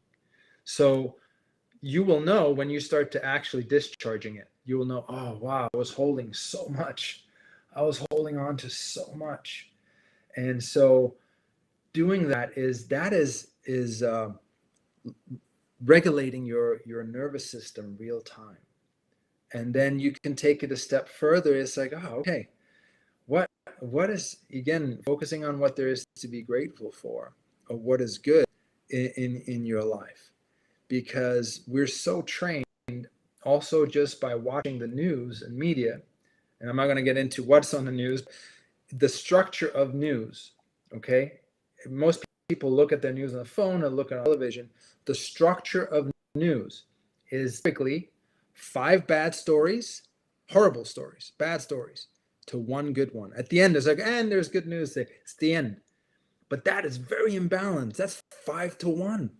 So you will know when you start to actually discharging it. You will know, oh wow, I was holding so much. I was holding on to so much. And so doing that is regulating your nervous system real time. And then you can take it a step further. It's like, oh, okay, what is, again, focusing on what there is to be grateful for, or what is good in your life, because we're so trained also just by watching the news and media. And I'm not going to get into what's on the news, the structure of news. Okay, most people look at their news on the phone or look at television. The structure of news is typically 5 bad stories, horrible stories, bad stories, to 1 good one. At the end, it's like, and there's good news there. It's the end. But that is very imbalanced. That's 5-1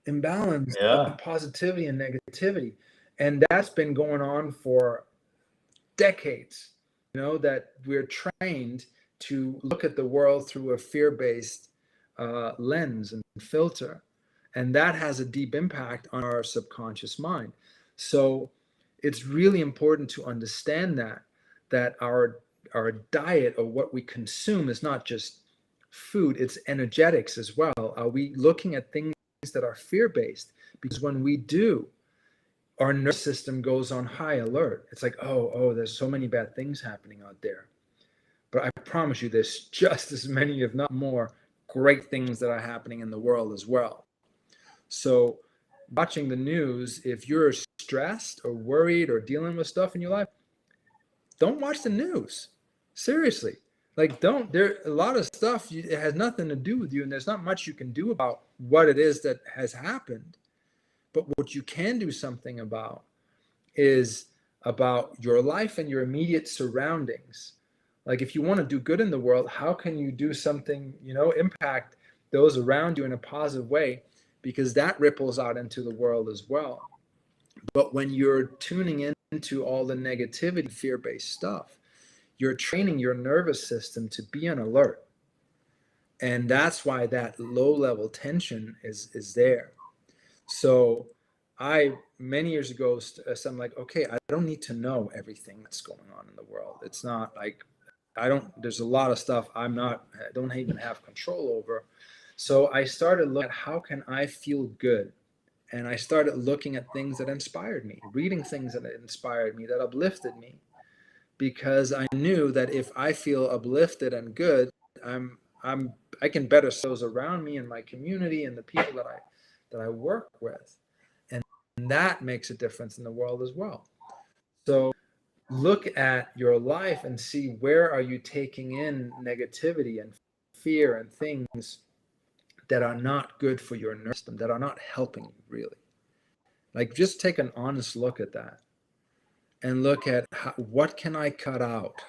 imbalance of positivity and negativity. And that's been going on for decades, that we're trained to look at the world through a fear-based lens and filter. And that has a deep impact on our subconscious mind. So it's really important to understand that our diet, or what we consume, is not just food, it's energetics as well. Are we looking at things that are fear-based? Because when we do, our nervous system goes on high alert. It's like, oh, there's so many bad things happening out there. But I promise you, there's just as many, if not more, great things that are happening in the world as well. So watching the news, if you're stressed or worried or dealing with stuff in your life, don't watch the news. Seriously. Like, there a lot of stuff, it has nothing to do with you, and there's not much you can do about what it is that has happened. But what you can do something about is about your life and your immediate surroundings. Like if you want to do good in the world, how can you do something, impact those around you in a positive way? Because that ripples out into the world as well. But when you're tuning into all the negativity, fear-based stuff, you're training your nervous system to be on alert. And that's why that low level tension is there. So many years ago, I'm like, okay, I don't need to know everything that's going on in the world. It's not like, there's a lot of stuff I don't even have control over. So I started looking at how can I feel good? And I started looking at things that inspired me, reading things that inspired me, that uplifted me, because I knew that if I feel uplifted and good, I can better serve those around me and my community and the people that I work with. And that makes a difference in the world as well. So look at your life and see where are you taking in negativity and fear and things that are not good for your nervous system, that are not helping you really. Like just take an honest look at that and look at what can I cut out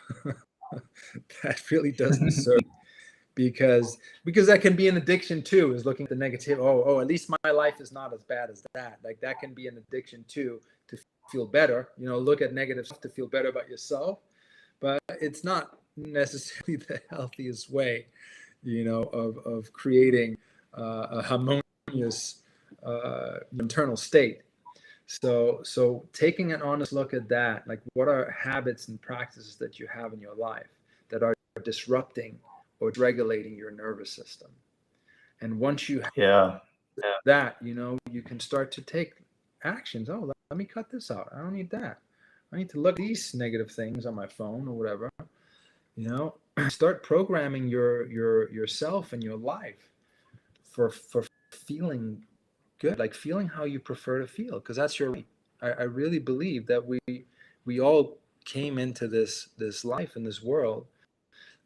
that really doesn't serve me. Because that can be an addiction too, is looking at the negative. At least my life is not as bad as that. Like that can be an addiction too, to feel better. Look at negative stuff to feel better about yourself, but it's not necessarily the healthiest way, of creating a harmonious internal state. So taking an honest look at that, like what are habits and practices that you have in your life that are disrupting or regulating your nervous system. And once you have that, you can start to take actions. Oh, let me cut this out. I don't need that. I need to look at these negative things on my phone or whatever. Start programming yourself and your life for feeling good, like feeling how you prefer to feel, because that's your right. I really believe that we all came into this life in this world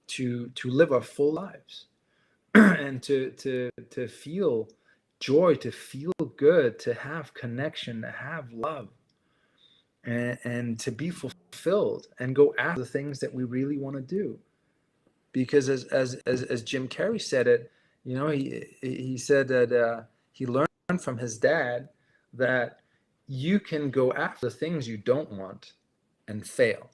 to live our full lives and to feel joy, to feel good, to have connection, to have love, and to be fulfilled and go after the things that we really want to do. Because as Jim Carrey said it, he said that he learned from his dad that you can go after the things you don't want and fail.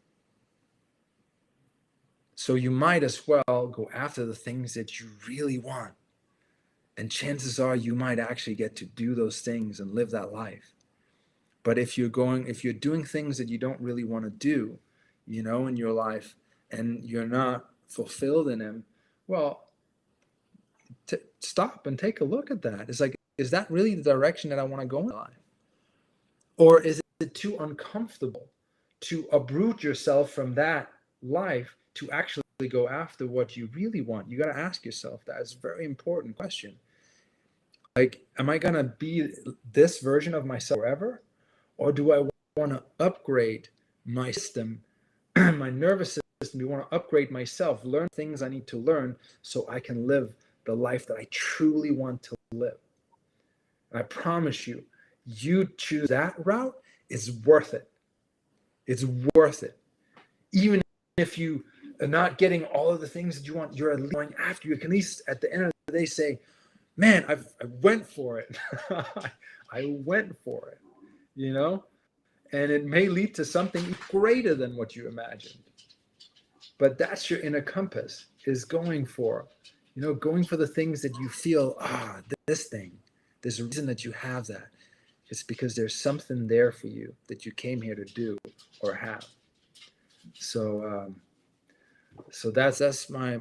So you might as well go after the things that you really want. And chances are you might actually get to do those things and live that life. But if you're doing things that you don't really want to do, in your life, and you're not fulfilled in them, well, stop and take a look at that. It's like, is that really the direction that I want to go in life? Or is it too uncomfortable to uproot yourself from that life to actually go after what you really want? You got to ask yourself that. It's a very important question. Like, am I going to be this version of myself forever? Or do I want to upgrade my system, my nervous system? You want to upgrade myself, learn things I need to learn so I can live the life that I truly want to live. And I promise you, you choose that route, it's worth it. It's worth it. Even if you are not getting all of the things that you want, you're at least going after. You can at least at the end of the day say, man, I went for it. I went for it, and it may lead to something greater than what you imagined. But that's your inner compass, is going for the things that you feel, this thing, there's a reason that you have that. It's because there's something there for you that you came here to do or have. So that's my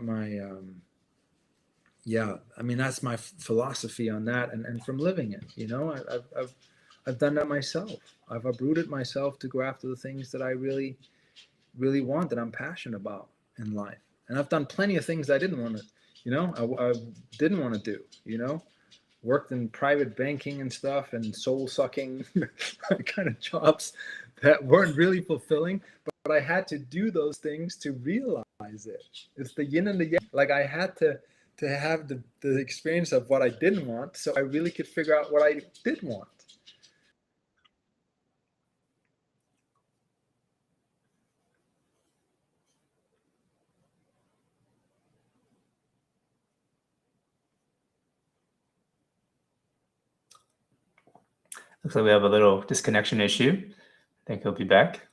that's my philosophy on that, and from living it. I've done that myself. I've uprooted myself to go after the things that I really, really want, that I'm passionate about in life. And I've done plenty of things I didn't want to, I didn't want to do, worked in private banking and stuff and soul sucking kind of jobs that weren't really fulfilling, but I had to do those things to realize it. It's the yin and the yang. Like I had to have the experience of what I didn't want, so I really could figure out what I did want. Looks like we have a little disconnection issue. I think he'll be back.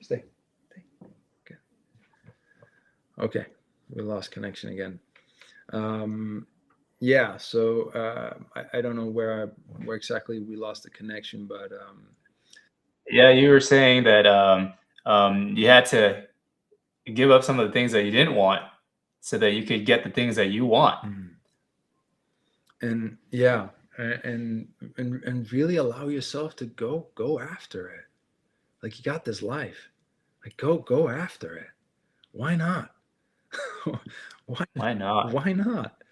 Stay. Okay. Okay. We lost connection again. Yeah. So I don't know where exactly we lost the connection, but Yeah, you were saying that you had to give up some of the things that you didn't want so that you could get the things that you want. And yeah, and really allow yourself to go after it. Like, you got this life. Like, go after it. Why not? Why not? Why not?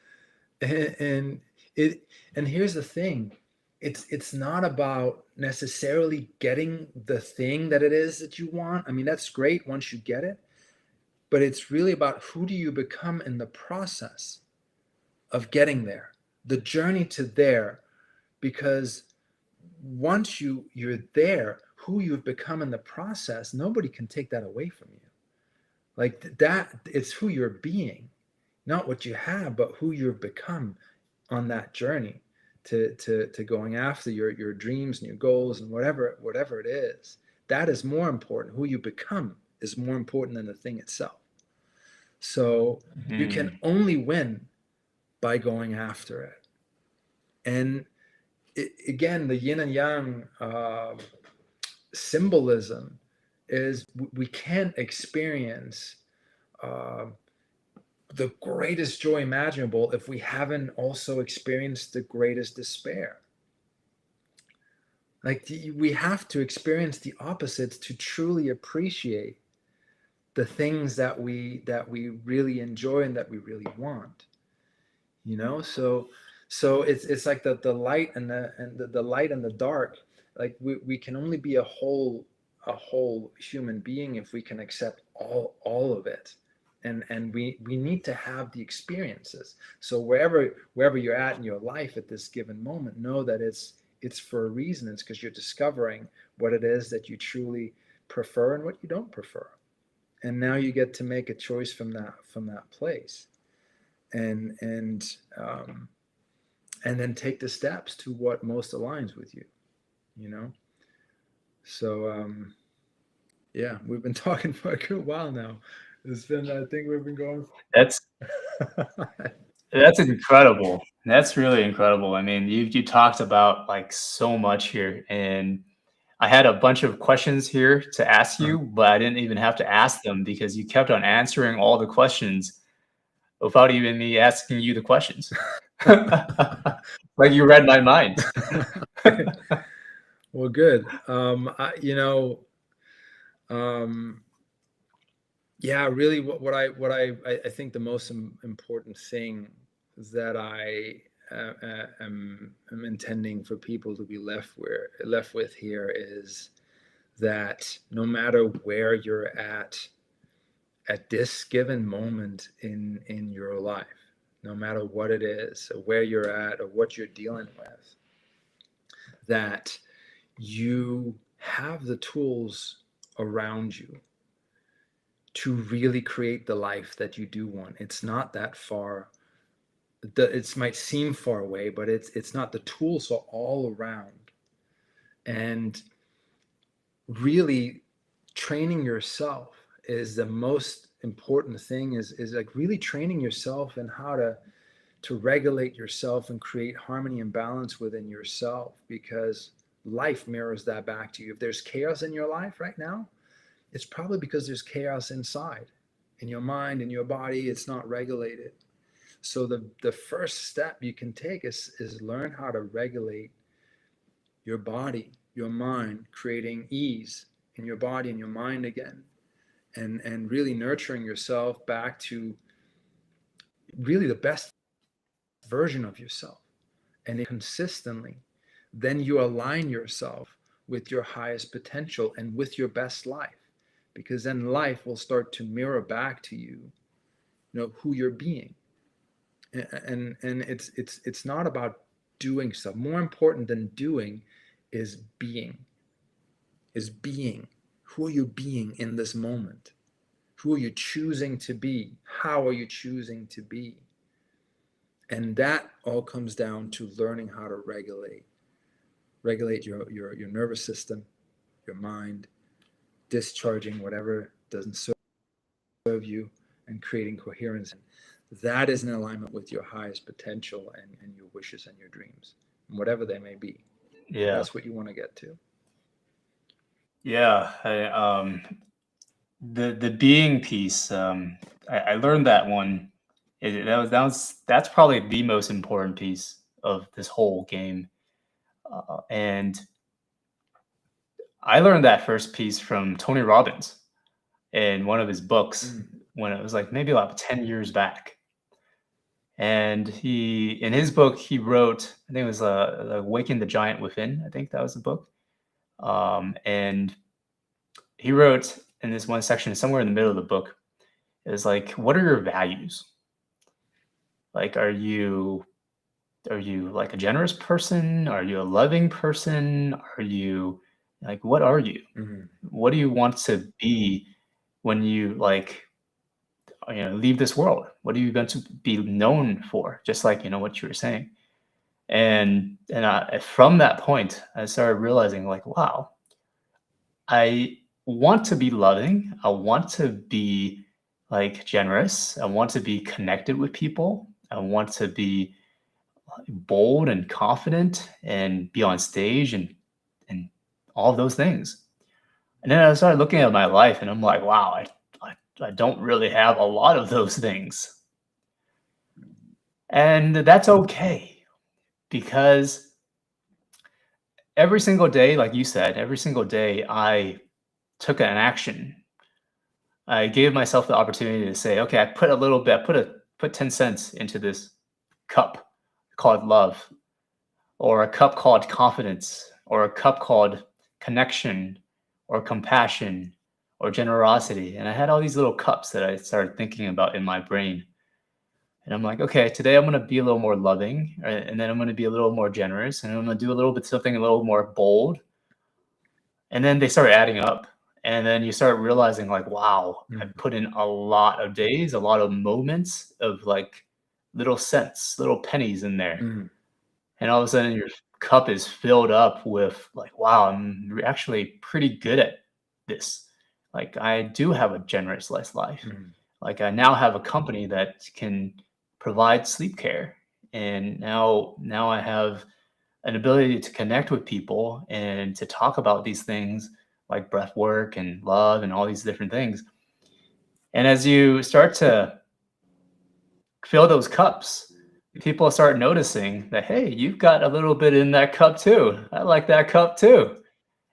And here's the thing. It's not about necessarily getting the thing that it is that you want. I mean, that's great once you get it, but it's really about who do you become in the process of getting there, the journey to there. Because once you're there, who you've become in the process, nobody can take that away from you. Like that, it's who you're being, not what you have, but who you've become on that journey to going after your dreams and your goals and whatever it is. That is more important. Who you become is more important than the thing itself. So you can only win by going after it. And again, the yin and yang symbolism is we can't experience the greatest joy imaginable if we haven't also experienced the greatest despair. Like, we have to experience the opposites to truly appreciate the things that we really enjoy and that we really want. You know, so it's like the light and the light and the dark. Like, we can only be a whole human being if we can accept all of it. And we need to have the experiences. So wherever you're at in your life at this given moment, know that it's for a reason. It's because you're discovering what it is that you truly prefer and what you don't prefer. And now you get to make a choice from that place. And then take the steps to what most aligns with you, you know? So, yeah, we've been talking for a good while now. It's been, I think we've been going. That's incredible. That's really incredible. I mean, you talked about like so much here, and I had a bunch of questions here to ask you, but I didn't even have to ask them because you kept on answering all the questions without even me asking you the questions. Like, you read my mind. Well, good. Yeah, really what I think the most important thing that I am intending for people to be left with here is that no matter where you're at this given moment in your life, no matter what it is, or where you're at, or what you're dealing with, that you have the tools around you to really create the life that you do want. It's not that far. It might seem far away, but it's not. The tools are all around. And really training yourself is the most important thing, is like really training yourself in how to regulate yourself and create harmony and balance within yourself, because life mirrors that back to you. If there's chaos in your life right now, it's probably because there's chaos inside, in your mind, in your body. It's not regulated. So the first step you can take is learn how to regulate your body, your mind, creating ease in your body and your mind again, and really nurturing yourself back to really the best version of yourself. And consistently, then you align yourself with your highest potential and with your best life, because then life will start to mirror back to you who you're being. And it's not about doing stuff. More important than doing is being. Who are you being in this moment? Who are you choosing to be? How are you choosing to be? And that all comes down to learning how to regulate your nervous system, your mind, discharging whatever doesn't serve you, and creating coherence. That is in alignment with your highest potential and your wishes and your dreams, whatever they may be. Yeah. That's what you want to get to. Yeah. The being piece, I learned that one. That's probably the most important piece of this whole game. And I learned that first piece from Tony Robbins in one of his books when it was like maybe about 10 years back. And in his book, he wrote, I think it was Waking the Giant Within. I think that was the book. And he wrote in this one section, somewhere in the middle of the book, it was like, what are your values? Like, are you like a generous person? Are you a loving person? Are you like, what are you? What do you want to be when you leave this world? What are you going to be known for? Just like, what you were saying. And from that point, I started realizing like, wow, I want to be loving. I want to be like generous. I want to be connected with people. I want to be bold and confident and be on stage and all of those things. And then I started looking at my life and I'm like, wow, I don't really have a lot of those things. And that's okay, because every single day, like you said, every single day I took an action. I gave myself the opportunity to say, okay, I put a little bit, put 10 cents into this cup called love, or a cup called confidence, or a cup called connection, or compassion, or generosity. And I had all these little cups that I started thinking about in my brain. And I'm like, okay, today I'm going to be a little more loving, and then I'm going to be a little more generous, and I'm going to do a little bit something a little more bold. And then they start adding up. And then you start realizing like, wow, I put in a lot of days, a lot of moments of like little cents, little pennies in there. And all of a sudden your cup is filled up with like, wow, I'm actually pretty good at this. Like I do have a generous life. Like I now have a company that can provide sleep care. And now I have an ability to connect with people and to talk about these things like breath work and love and all these different things. And as you start to fill those cups, people start noticing that, hey, you've got a little bit in that cup too. I like that cup too.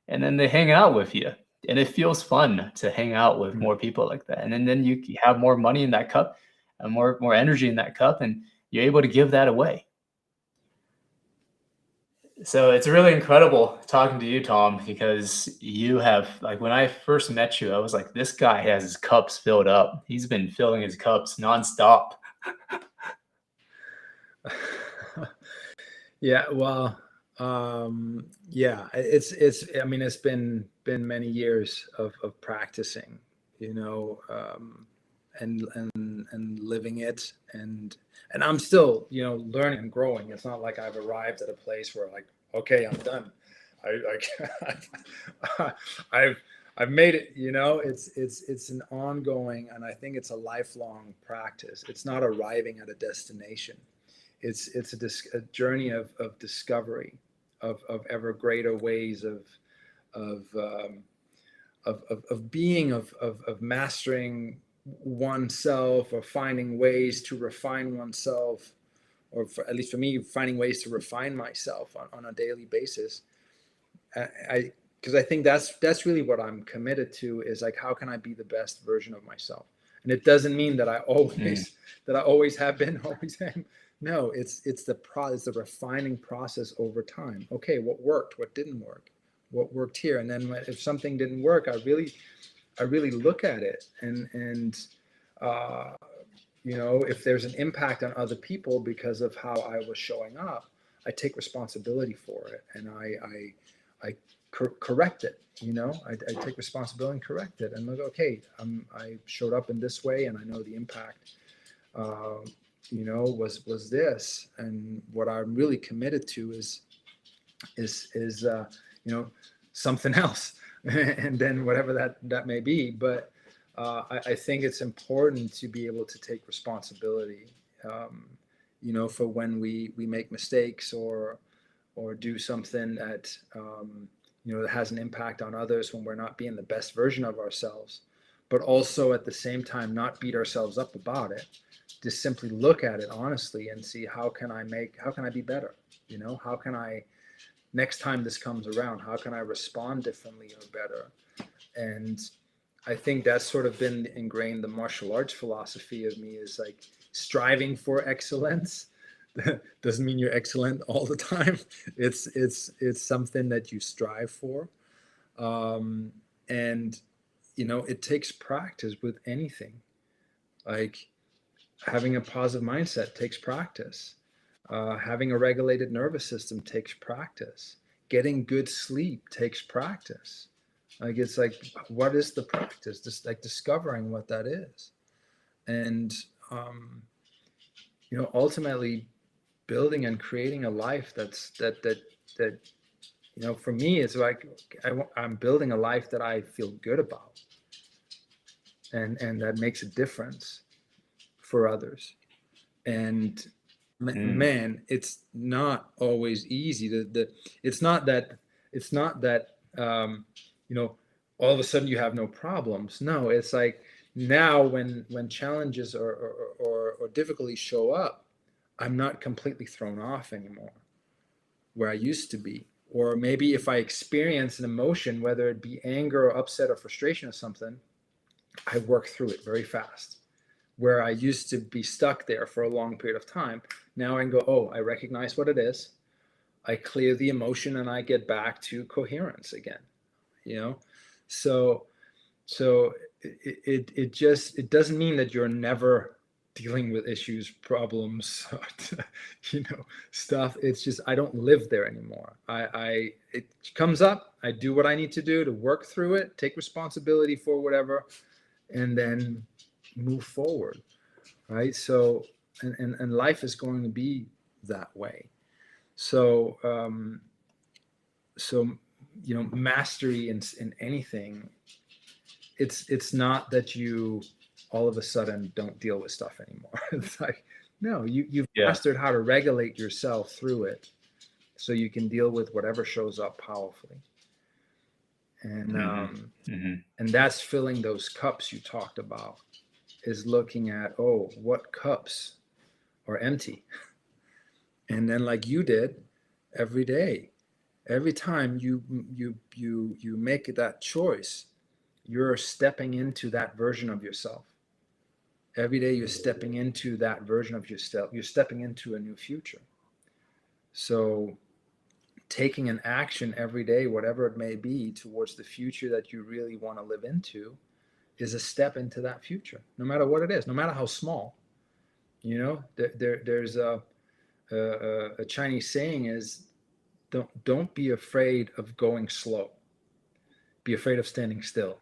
And then they hang out with you. And it feels fun to hang out with more people like that. And then you have more money in that cup and more energy in that cup, and you're able to give that away. So it's really incredible talking to you, Tom, because you have, like, when I first met you, I was like, this guy has his cups filled up. He's been filling his cups nonstop. Yeah, well, yeah, I mean, it's been many years of practicing, and living it, and I'm still, learning and growing. It's not like I've arrived at a place where like, okay, I'm done. I've made it, it's an ongoing, and I think it's a lifelong practice. It's not arriving at a destination. It's a journey of discovery, of ever greater ways of being, of mastering oneself, or finding ways to refine oneself, or at least for me, finding ways to refine myself on a daily basis. Because I think that's really what I'm committed to, is like, how can I be the best version of myself? And it doesn't mean that I always have been, always am. No, it's the refining process over time. Okay, what worked? What didn't work? What worked here? And then if something didn't work, I really look at it and if there's an impact on other people because of how I was showing up, I take responsibility for it, and I correct it. I take responsibility and correct it, and look, okay, I showed up in this way, and I know the impact, was this, and what I'm really committed to is something else, and then whatever that may be. But I think it's important to be able to take responsibility, for when we make mistakes or do something that that has an impact on others, when we're not being the best version of ourselves, but also at the same time not beat ourselves up about it. Just simply look at it honestly and see, how can I be better? How can I, next time this comes around, how can I respond differently or better? And I think that's sort of been ingrained. The martial arts philosophy of me is like striving for excellence. Doesn't mean you're excellent all the time. It's something that you strive for. And it takes practice with anything. Like having a positive mindset takes practice. Having a regulated nervous system takes practice. Getting good sleep takes practice. Like, it's like, what is the practice? Just like discovering what that is. And, ultimately building and creating a life that for me, it's like, I'm building a life that I feel good about. And that makes a difference for others. And man, it's not always easy. It's not that all of a sudden you have no problems. No, it's like, now when challenges or difficulties show up, I'm not completely thrown off anymore where I used to be. Or maybe if I experience an emotion, whether it be anger or upset or frustration or something, I work through it very fast. Where I used to be stuck there for a long period of time, now I can go, oh, I recognize what it is. I clear the emotion and I get back to coherence again. So it doesn't mean that you're never dealing with issues, problems, stuff. It's just, I don't live there anymore. It comes up, I do what I need to do to work through it, take responsibility for whatever, and then move forward, right? So, and life is going to be that way. So, mastery in anything, it's not that you all of a sudden don't deal with stuff anymore. It's like, no, you've mastered how to regulate yourself through it, so you can deal with whatever shows up powerfully. And and that's filling those cups you talked about, is looking at, oh, what cups are empty? And then, like you did, every day, every time you make that choice, you're stepping into that version of yourself. Every day you're stepping into that version of yourself. You're stepping into a new future. So taking an action every day, whatever it may be, towards the future that you really want to live into, is a step into that future, no matter what it is, no matter how small. There's a Chinese saying is, don't be afraid of going slow. Be afraid of standing still.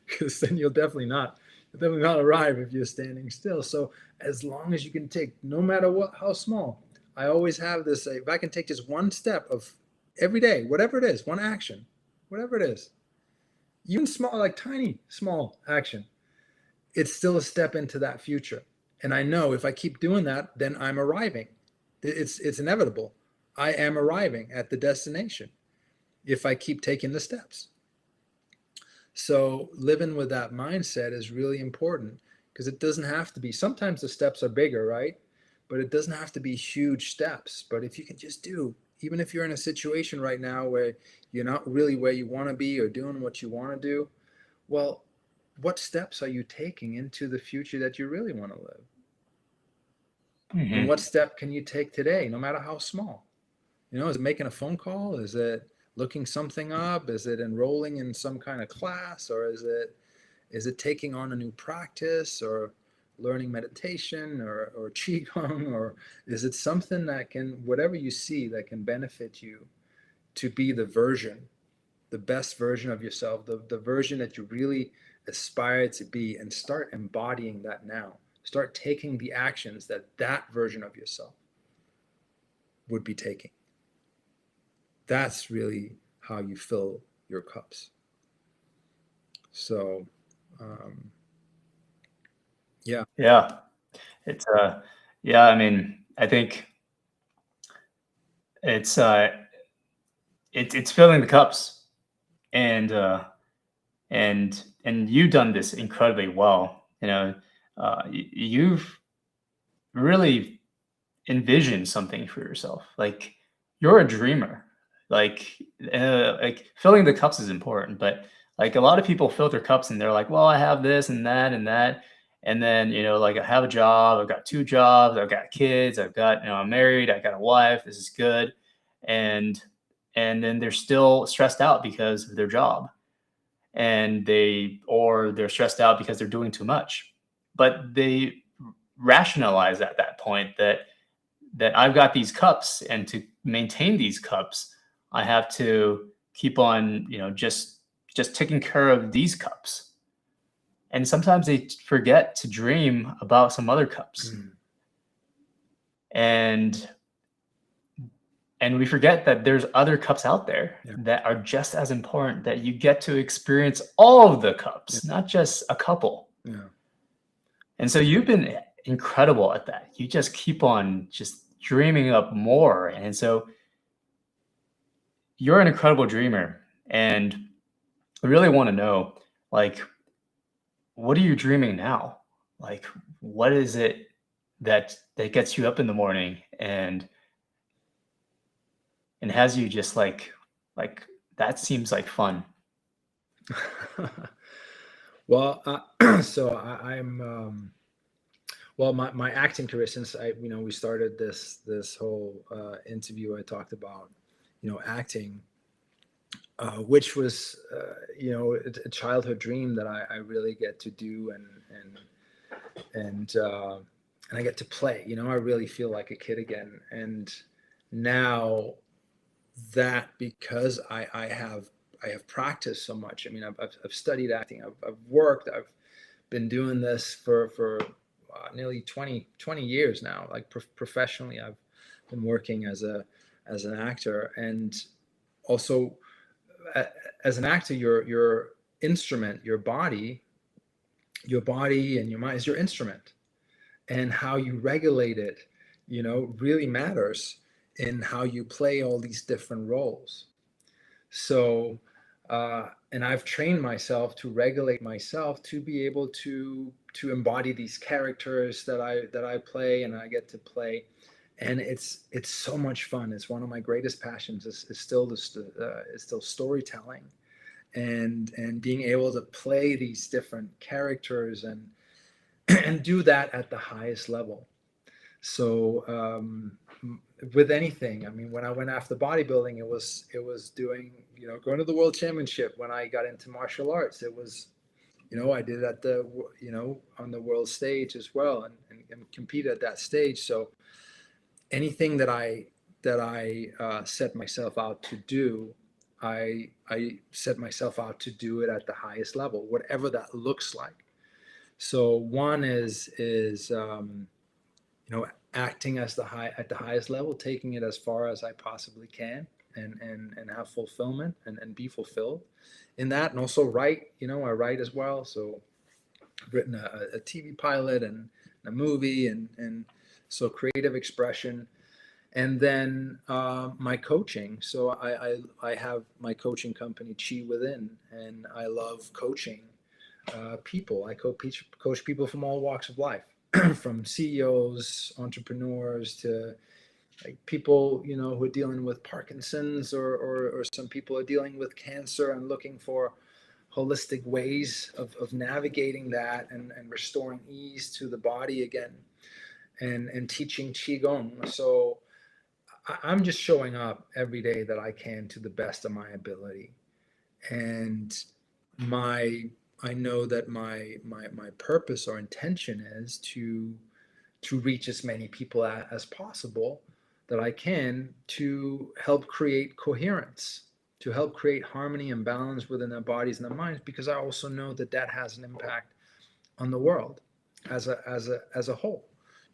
Because then you'll definitely not arrive if you're standing still. So as long as you can take, no matter how small, I always have this, if I can take just one step of every day, whatever it is, one action, whatever it is, even small, like tiny, small action, it's still a step into that future. And I know if I keep doing that, then I'm arriving. It's inevitable. I am arriving at the destination if I keep taking the steps. So living with that mindset is really important, because it doesn't have to be, sometimes the steps are bigger, right? But it doesn't have to be huge steps. But if you can just do, even if you're in a situation right now where you're not really where you want to be or doing what you want to do, well, what steps are you taking into the future that you really want to live? And what step can you take today, no matter how small? Is it making a phone call? Is it looking something up? Is it enrolling in some kind of class? Or is it, Is it taking on a new practice, or learning meditation, or qigong, or is it something that can, whatever you see that can benefit you to be the best version of yourself, the version that you really aspire to be, and start embodying that now. Start taking the actions that that version of yourself would be taking. That's really how you fill your cups. So, yeah. Yeah. It's yeah, I mean, I think it's it's filling the cups, and and you've done this incredibly well. You know, you've really envisioned something for yourself. Like, you're a dreamer. Like filling the cups is important, but like a lot of people fill their cups and they're like, well, I have this and that and that. And then, like, I have a job, I've got 2 jobs, I've got kids, I've got, I'm married, I got a wife, this is good. And then they're still stressed out because of their job, and they're stressed out because they're doing too much. But they rationalize at that point that I've got these cups, and to maintain these cups, I have to keep on, just taking care of these cups. And sometimes they forget to dream about some other cups. And we forget that there's other cups out there that are just as important, that you get to experience all of the cups, not just a couple. Yeah. And so you've been incredible at that. You just keep on just dreaming up more. And so you're an incredible dreamer. And I really want to know, like, what are you dreaming now? Like, what is it that gets you up in the morning and has you just like that seems like fun? Well, so I'm well, my acting career, since we started this whole interview, I talked about acting, which was a childhood dream that I really get to do, and I get to play. I really feel like a kid again. And now that, because I have practiced so much. I mean, I've studied acting. I've worked. I've been doing this for nearly 20 years now. Like professionally, I've been working as an actor, and also as an actor, your instrument, your body and your mind is your instrument, and how you regulate it, really matters in how you play all these different roles. So, and I've trained myself to regulate myself to be able to embody these characters that I play, and I get to play, and it's so much fun. It's one of my greatest passions. Is still storytelling, and being able to play these different characters and do that at the highest level. So with anything, I mean, when I went after bodybuilding, it was doing, going to the world championship. When I got into martial arts, it was, I did it at the, on the world stage as well, and competed at that stage. So anything that I set myself out to do, I set myself out to do it at the highest level, whatever that looks like. So one is acting at the highest level, taking it as far as I possibly can, and have fulfillment and be fulfilled in that. And also write, I write as well. So I've written a TV pilot and a movie, and so creative expression. And then my coaching. So I have my coaching company, Chi Within, and I love coaching people. I coach people from all walks of life, from CEOs, entrepreneurs, to like people, who are dealing with Parkinson's, or some people are dealing with cancer and looking for holistic ways of navigating that, and restoring ease to the body again, and teaching Qigong. So I'm just showing up every day that I can to the best of my ability. And my I know that my purpose or intention is to reach as many people as possible that I can, to help create coherence, to help create harmony and balance within their bodies and their minds, because I also know that that has an impact on the world as a whole.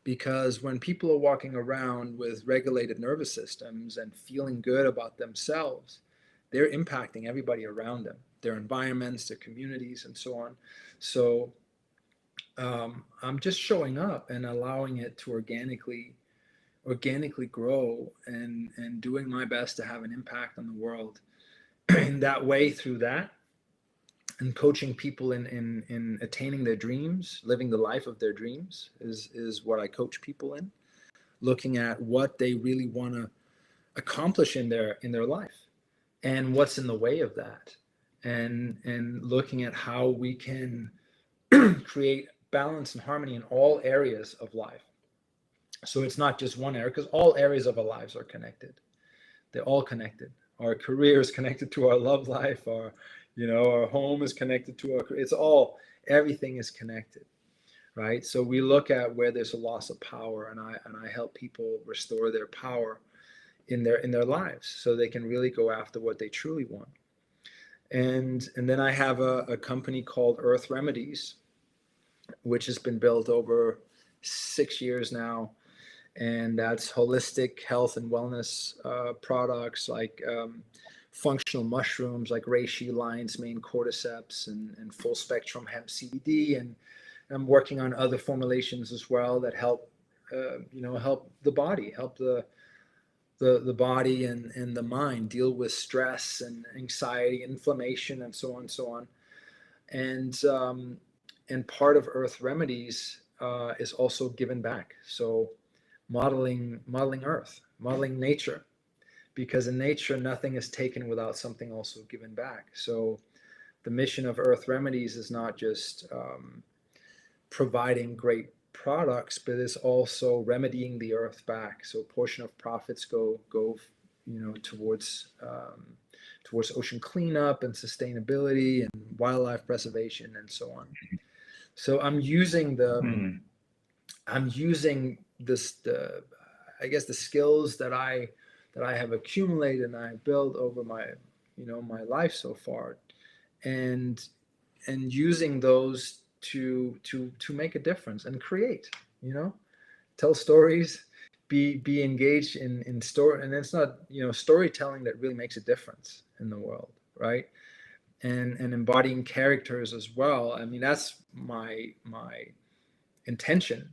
Because when people are walking around with regulated nervous systems and feeling good about themselves, they're impacting everybody around them, their environments, their communities, and so on. So I'm just showing up and allowing it to organically grow, and doing my best to have an impact on the world in that way, through that, and coaching people in attaining their dreams, living the life of their dreams is what I coach people in, looking at what they really want to accomplish in their life, and what's in the way of that, and looking at how we can create balance and harmony in all areas of life. So it's not just one area, because all areas of our lives are connected. They're all connected. Our career is connected to our love life. Our home is connected to our. Everything is connected, right? So we look at where there's a loss of power, and I help people restore their power in their lives, so they can really go after what they truly want. And then I have a company called Earth Remedies, which has been built over 6 years now. And that's holistic health and wellness products, like functional mushrooms like reishi, lion's mane, cordyceps, and full spectrum hemp CBD. And I'm working on other formulations as well that help help the body, help the body and the mind deal with stress and anxiety, inflammation, and so on and so on. And part of Earth Remedies is also giving back. So modeling Earth, modeling nature, because in nature nothing is taken without something also given back. So the mission of Earth Remedies is not just providing great products, but it's also remedying the earth back. So a portion of profits go towards ocean cleanup and sustainability and wildlife preservation and so on. So I'm using I guess the skills that I have accumulated and I built over my life so far, and using those to make a difference and create, tell stories, be engaged in story. And it's not storytelling that really makes a difference in the world, right? And embodying characters as well. I mean, that's my intention,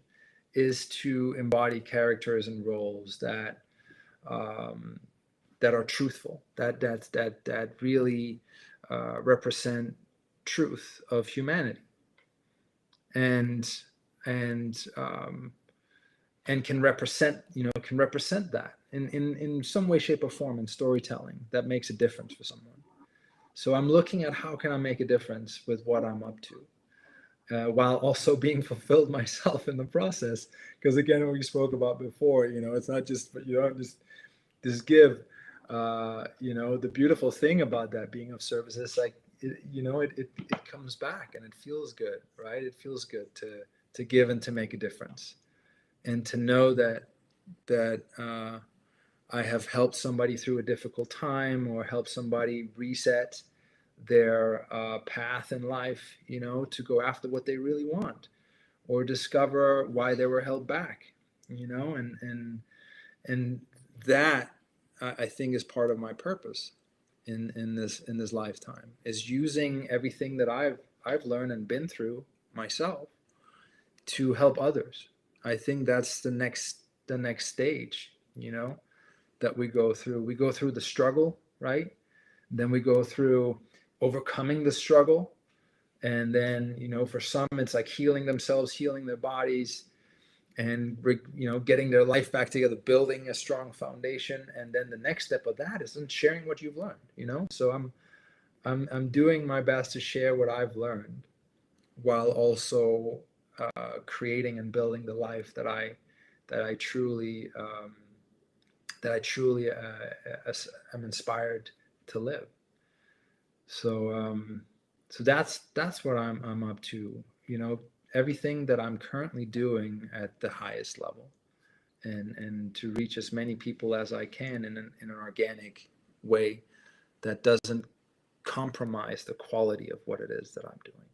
is to embody characters and roles that are truthful, that really represent truth of humanity, and can represent that in some way, shape, or form in storytelling that makes a difference for someone. So I'm looking at how can I make a difference with what I'm up to, while also being fulfilled myself in the process. Because again, what we spoke about before, it's not just, just give. The beautiful thing about that being of service is like, it comes back and it feels good, right? It feels good to give and to make a difference, and to know that I have helped somebody through a difficult time, or helped somebody reset their path in life, to go after what they really want, or discover why they were held back, and that I think is part of my purpose in this lifetime, is using everything that I've learned and been through myself to help others. I think that's the next stage, that we go through. We go through the struggle, right? Then we go through overcoming the struggle. And then, for some, it's like healing themselves, healing their bodies, and, getting their life back together, building a strong foundation. And then the next step of that is in sharing what you've learned, So I'm doing my best to share what I've learned, while also creating and building the life that I truly am inspired to live. So So that's what I'm up to. Everything that I'm currently doing at the highest level, and to reach as many people as I can in an organic way that doesn't compromise the quality of what it is that I'm doing.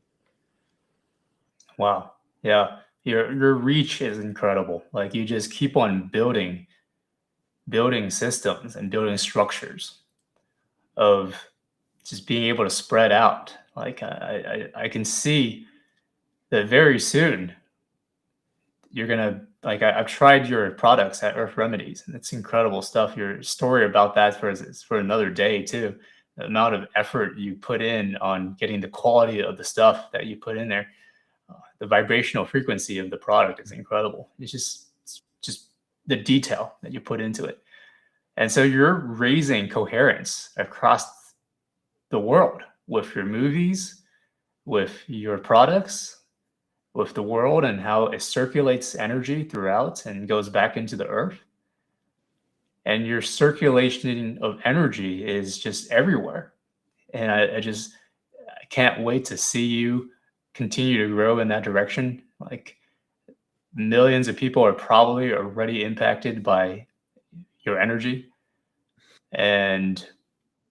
Wow. Yeah. Your reach is incredible. Like you just keep on building systems and building structures of just being able to spread out. Like I can see that very soon you're gonna like I've tried your products at Earth Remedies, and it's incredible stuff. Your story about that for another day too. The amount of effort you put in on getting the quality of the stuff that you put in there, the vibrational frequency of the product is incredible. It's just the detail that you put into it, and so you're raising coherence across the world with your movies, with your products, with the world and how it circulates energy throughout and goes back into the earth. And your circulation of energy is just everywhere. And I can't wait to see you continue to grow in that direction. Like millions of people are probably already impacted by your energy and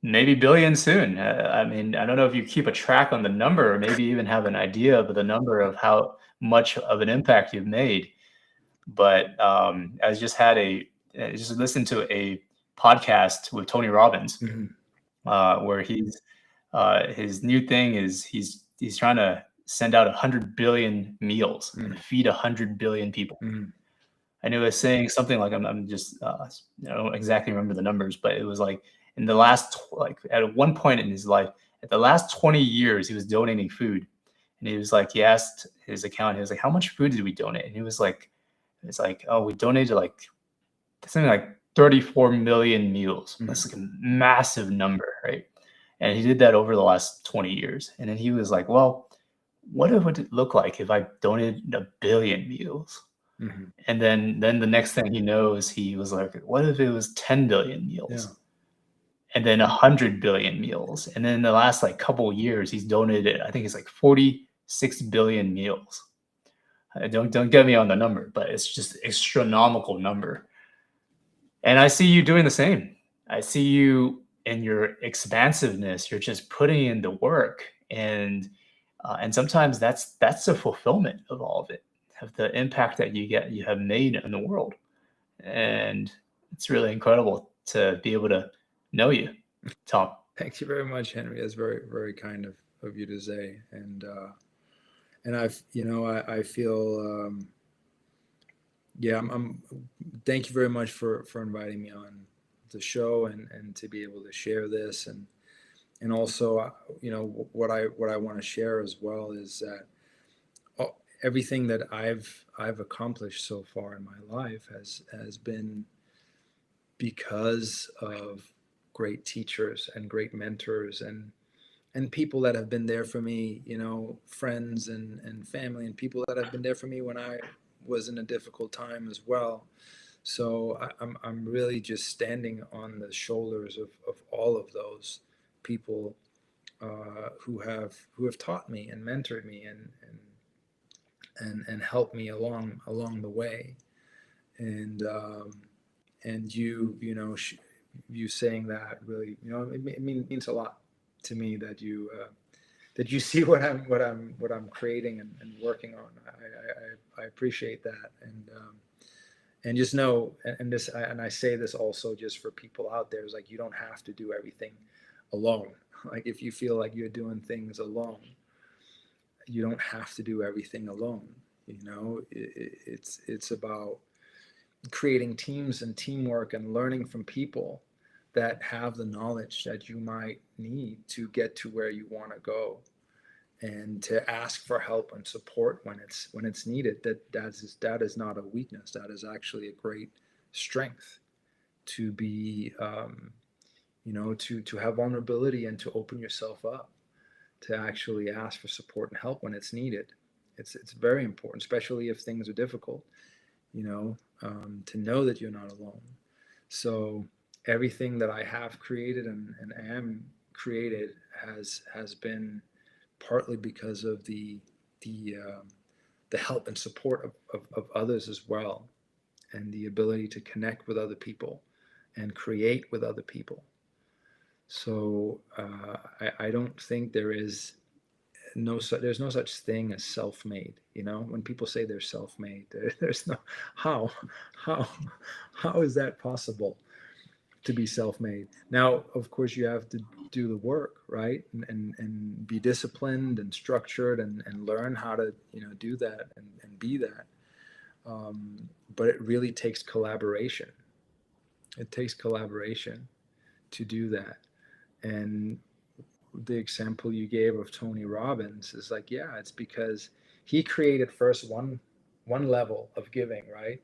maybe billions soon. I mean, I don't know if you keep a track on the number or maybe even have an idea of the number of how much of an impact you've made. But I just listened to a podcast with Tony Robbins, where his new thing is he's trying to send out 100 billion meals and feed 100 billion people. And it was saying something like I'm just I don't exactly remember the numbers, but it was like in the like at one point in his life, at the last 20 years, he was donating food, and he was like he asked his accountant, he was like, how much food did we donate? And he was like, it's like, oh, we donated like something like 34 million meals. That's like a massive number, right? And he did that over the last 20 years. And then he was like, well, what would it look like if I donated a billion meals? And then the next thing he knows, he was like, what if it was 10 billion meals? Yeah. And then 100 billion meals. And then in the last like couple of years, he's donated, I think it's like 46 billion meals. Don't get me on the number, but it's just astronomical number. And I see you doing the same. I see you in your expansiveness. You're just putting in the work, and sometimes that's the fulfillment of all of it, of the impact that you have made in the world, and it's really incredible to be able to know you, Tom. Thank you very much, Henry. That's very, very kind of you to say. And I feel, yeah, I'm thank you very much for inviting me on the show and to be able to share this. And also, what I want to share as well is that everything that I've accomplished so far in my life has been because of great teachers and great mentors and people that have been there for me, friends and family and people that have been there for me when I was in a difficult time as well. So I'm really just standing on the shoulders of all of those people who have taught me and mentored me and helped me along the way. And you saying that really, it means a lot to me that you see what I'm creating and working on. I appreciate that, and just know, and I say this also just for people out there, is like, you don't have to do everything alone. Like if you feel like you're doing things alone, you don't have to do everything alone. It's about creating teams and teamwork and learning from people that have the knowledge that you might need to get to where you want to go, and to ask for help and support when it's needed. That is not a weakness. That is actually a great strength, to be to have vulnerability and to open yourself up, to actually ask for support and help when it's needed. It's very important, especially if things are difficult, to know that you're not alone. So everything that I have created and am created has been partly because of the help and support of others as well, and the ability to connect with other people and create with other people. So I don't think there's no such thing as self-made. When people say they're self-made, there's no how is that possible to be self-made? Now, of course, you have to do the work, right, and be disciplined and structured and learn how to do that and be that. But it really takes collaboration. It takes collaboration to do that. And the example you gave of Tony Robbins is like, yeah, it's because he created first one level of giving, right?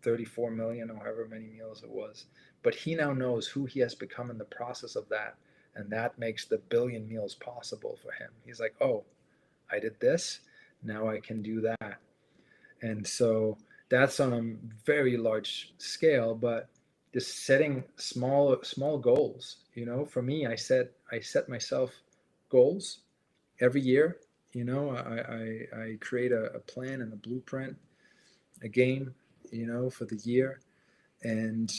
34 million or however many meals it was. But he now knows who he has become in the process of that. And that makes the billion meals possible for him. He's like, oh, I did this. Now I can do that. And so that's on a very large scale, but just setting small goals. For me, I set myself goals every year. I create a plan and a blueprint, a game, for the year, and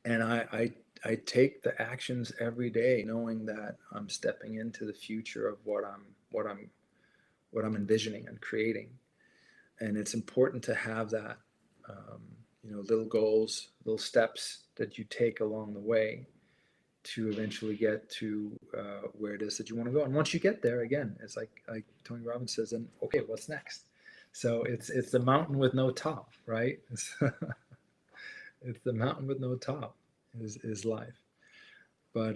I take the actions every day, knowing that I'm stepping into the future of what I'm envisioning and creating. And it's important to have that, little goals, little steps that you take along the way to eventually get to where it is that you want to go. And once you get there, again, it's like Tony Robbins says, then okay, what's next? So it's the mountain with no top, right? It's the mountain with no top is life. But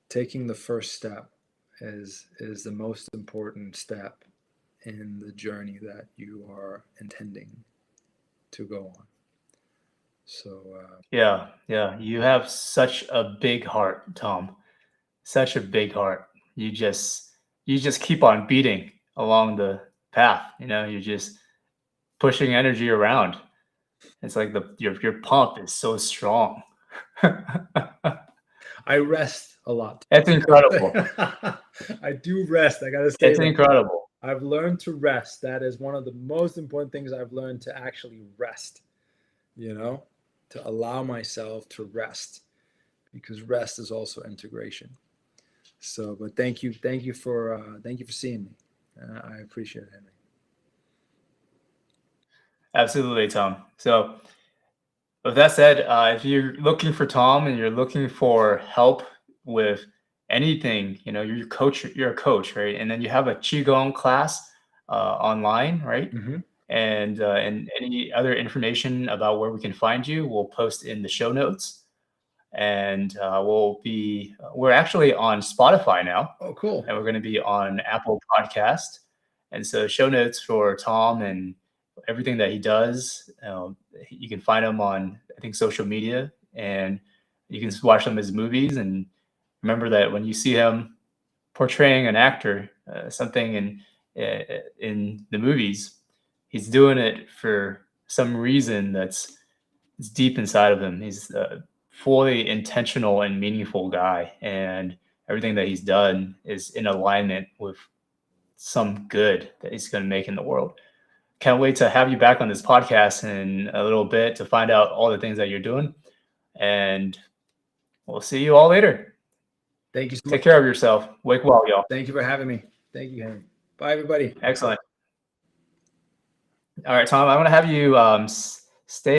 taking the first step is the most important step in the journey that you are intending to go on. So Yeah, you have such a big heart, Tom. Such a big heart. You just keep on beating along the path. You're just pushing energy around. It's like your pump is so strong. I rest a lot. It's incredible. I do rest. I gotta say, it's incredible. I've learned to rest. That is one of the most important things I've learned, to actually rest. To allow myself to rest, because rest is also integration. So, but thank you for seeing me. I appreciate it, Henry. Absolutely, Tom. So, with that said, if you're looking for Tom and you're looking for help with anything, you're a coach, right? And then you have a Qigong class online, right? Mm-hmm. And any other information about where we can find you, we'll post in the show notes. And we're actually on Spotify now. Oh, cool. And we're going to be on Apple Podcast. And so show notes for Tom and everything that he does, you can find him on, I think, social media, and you can watch some of his movies. And remember that when you see him portraying an actor, something in the movies, he's doing it for some reason that's deep inside of him. He's a fully intentional and meaningful guy, and everything that he's done is in alignment with some good that he's going to make in the world. Can't wait to have you back on this podcast in a little bit to find out all the things that you're doing. And we'll see you all later. Thank you so much. Take care of yourself. Wake well, y'all. Thank you for having me. Thank you, Henry. Bye, everybody. Excellent. All right, Tom, I want to have you stay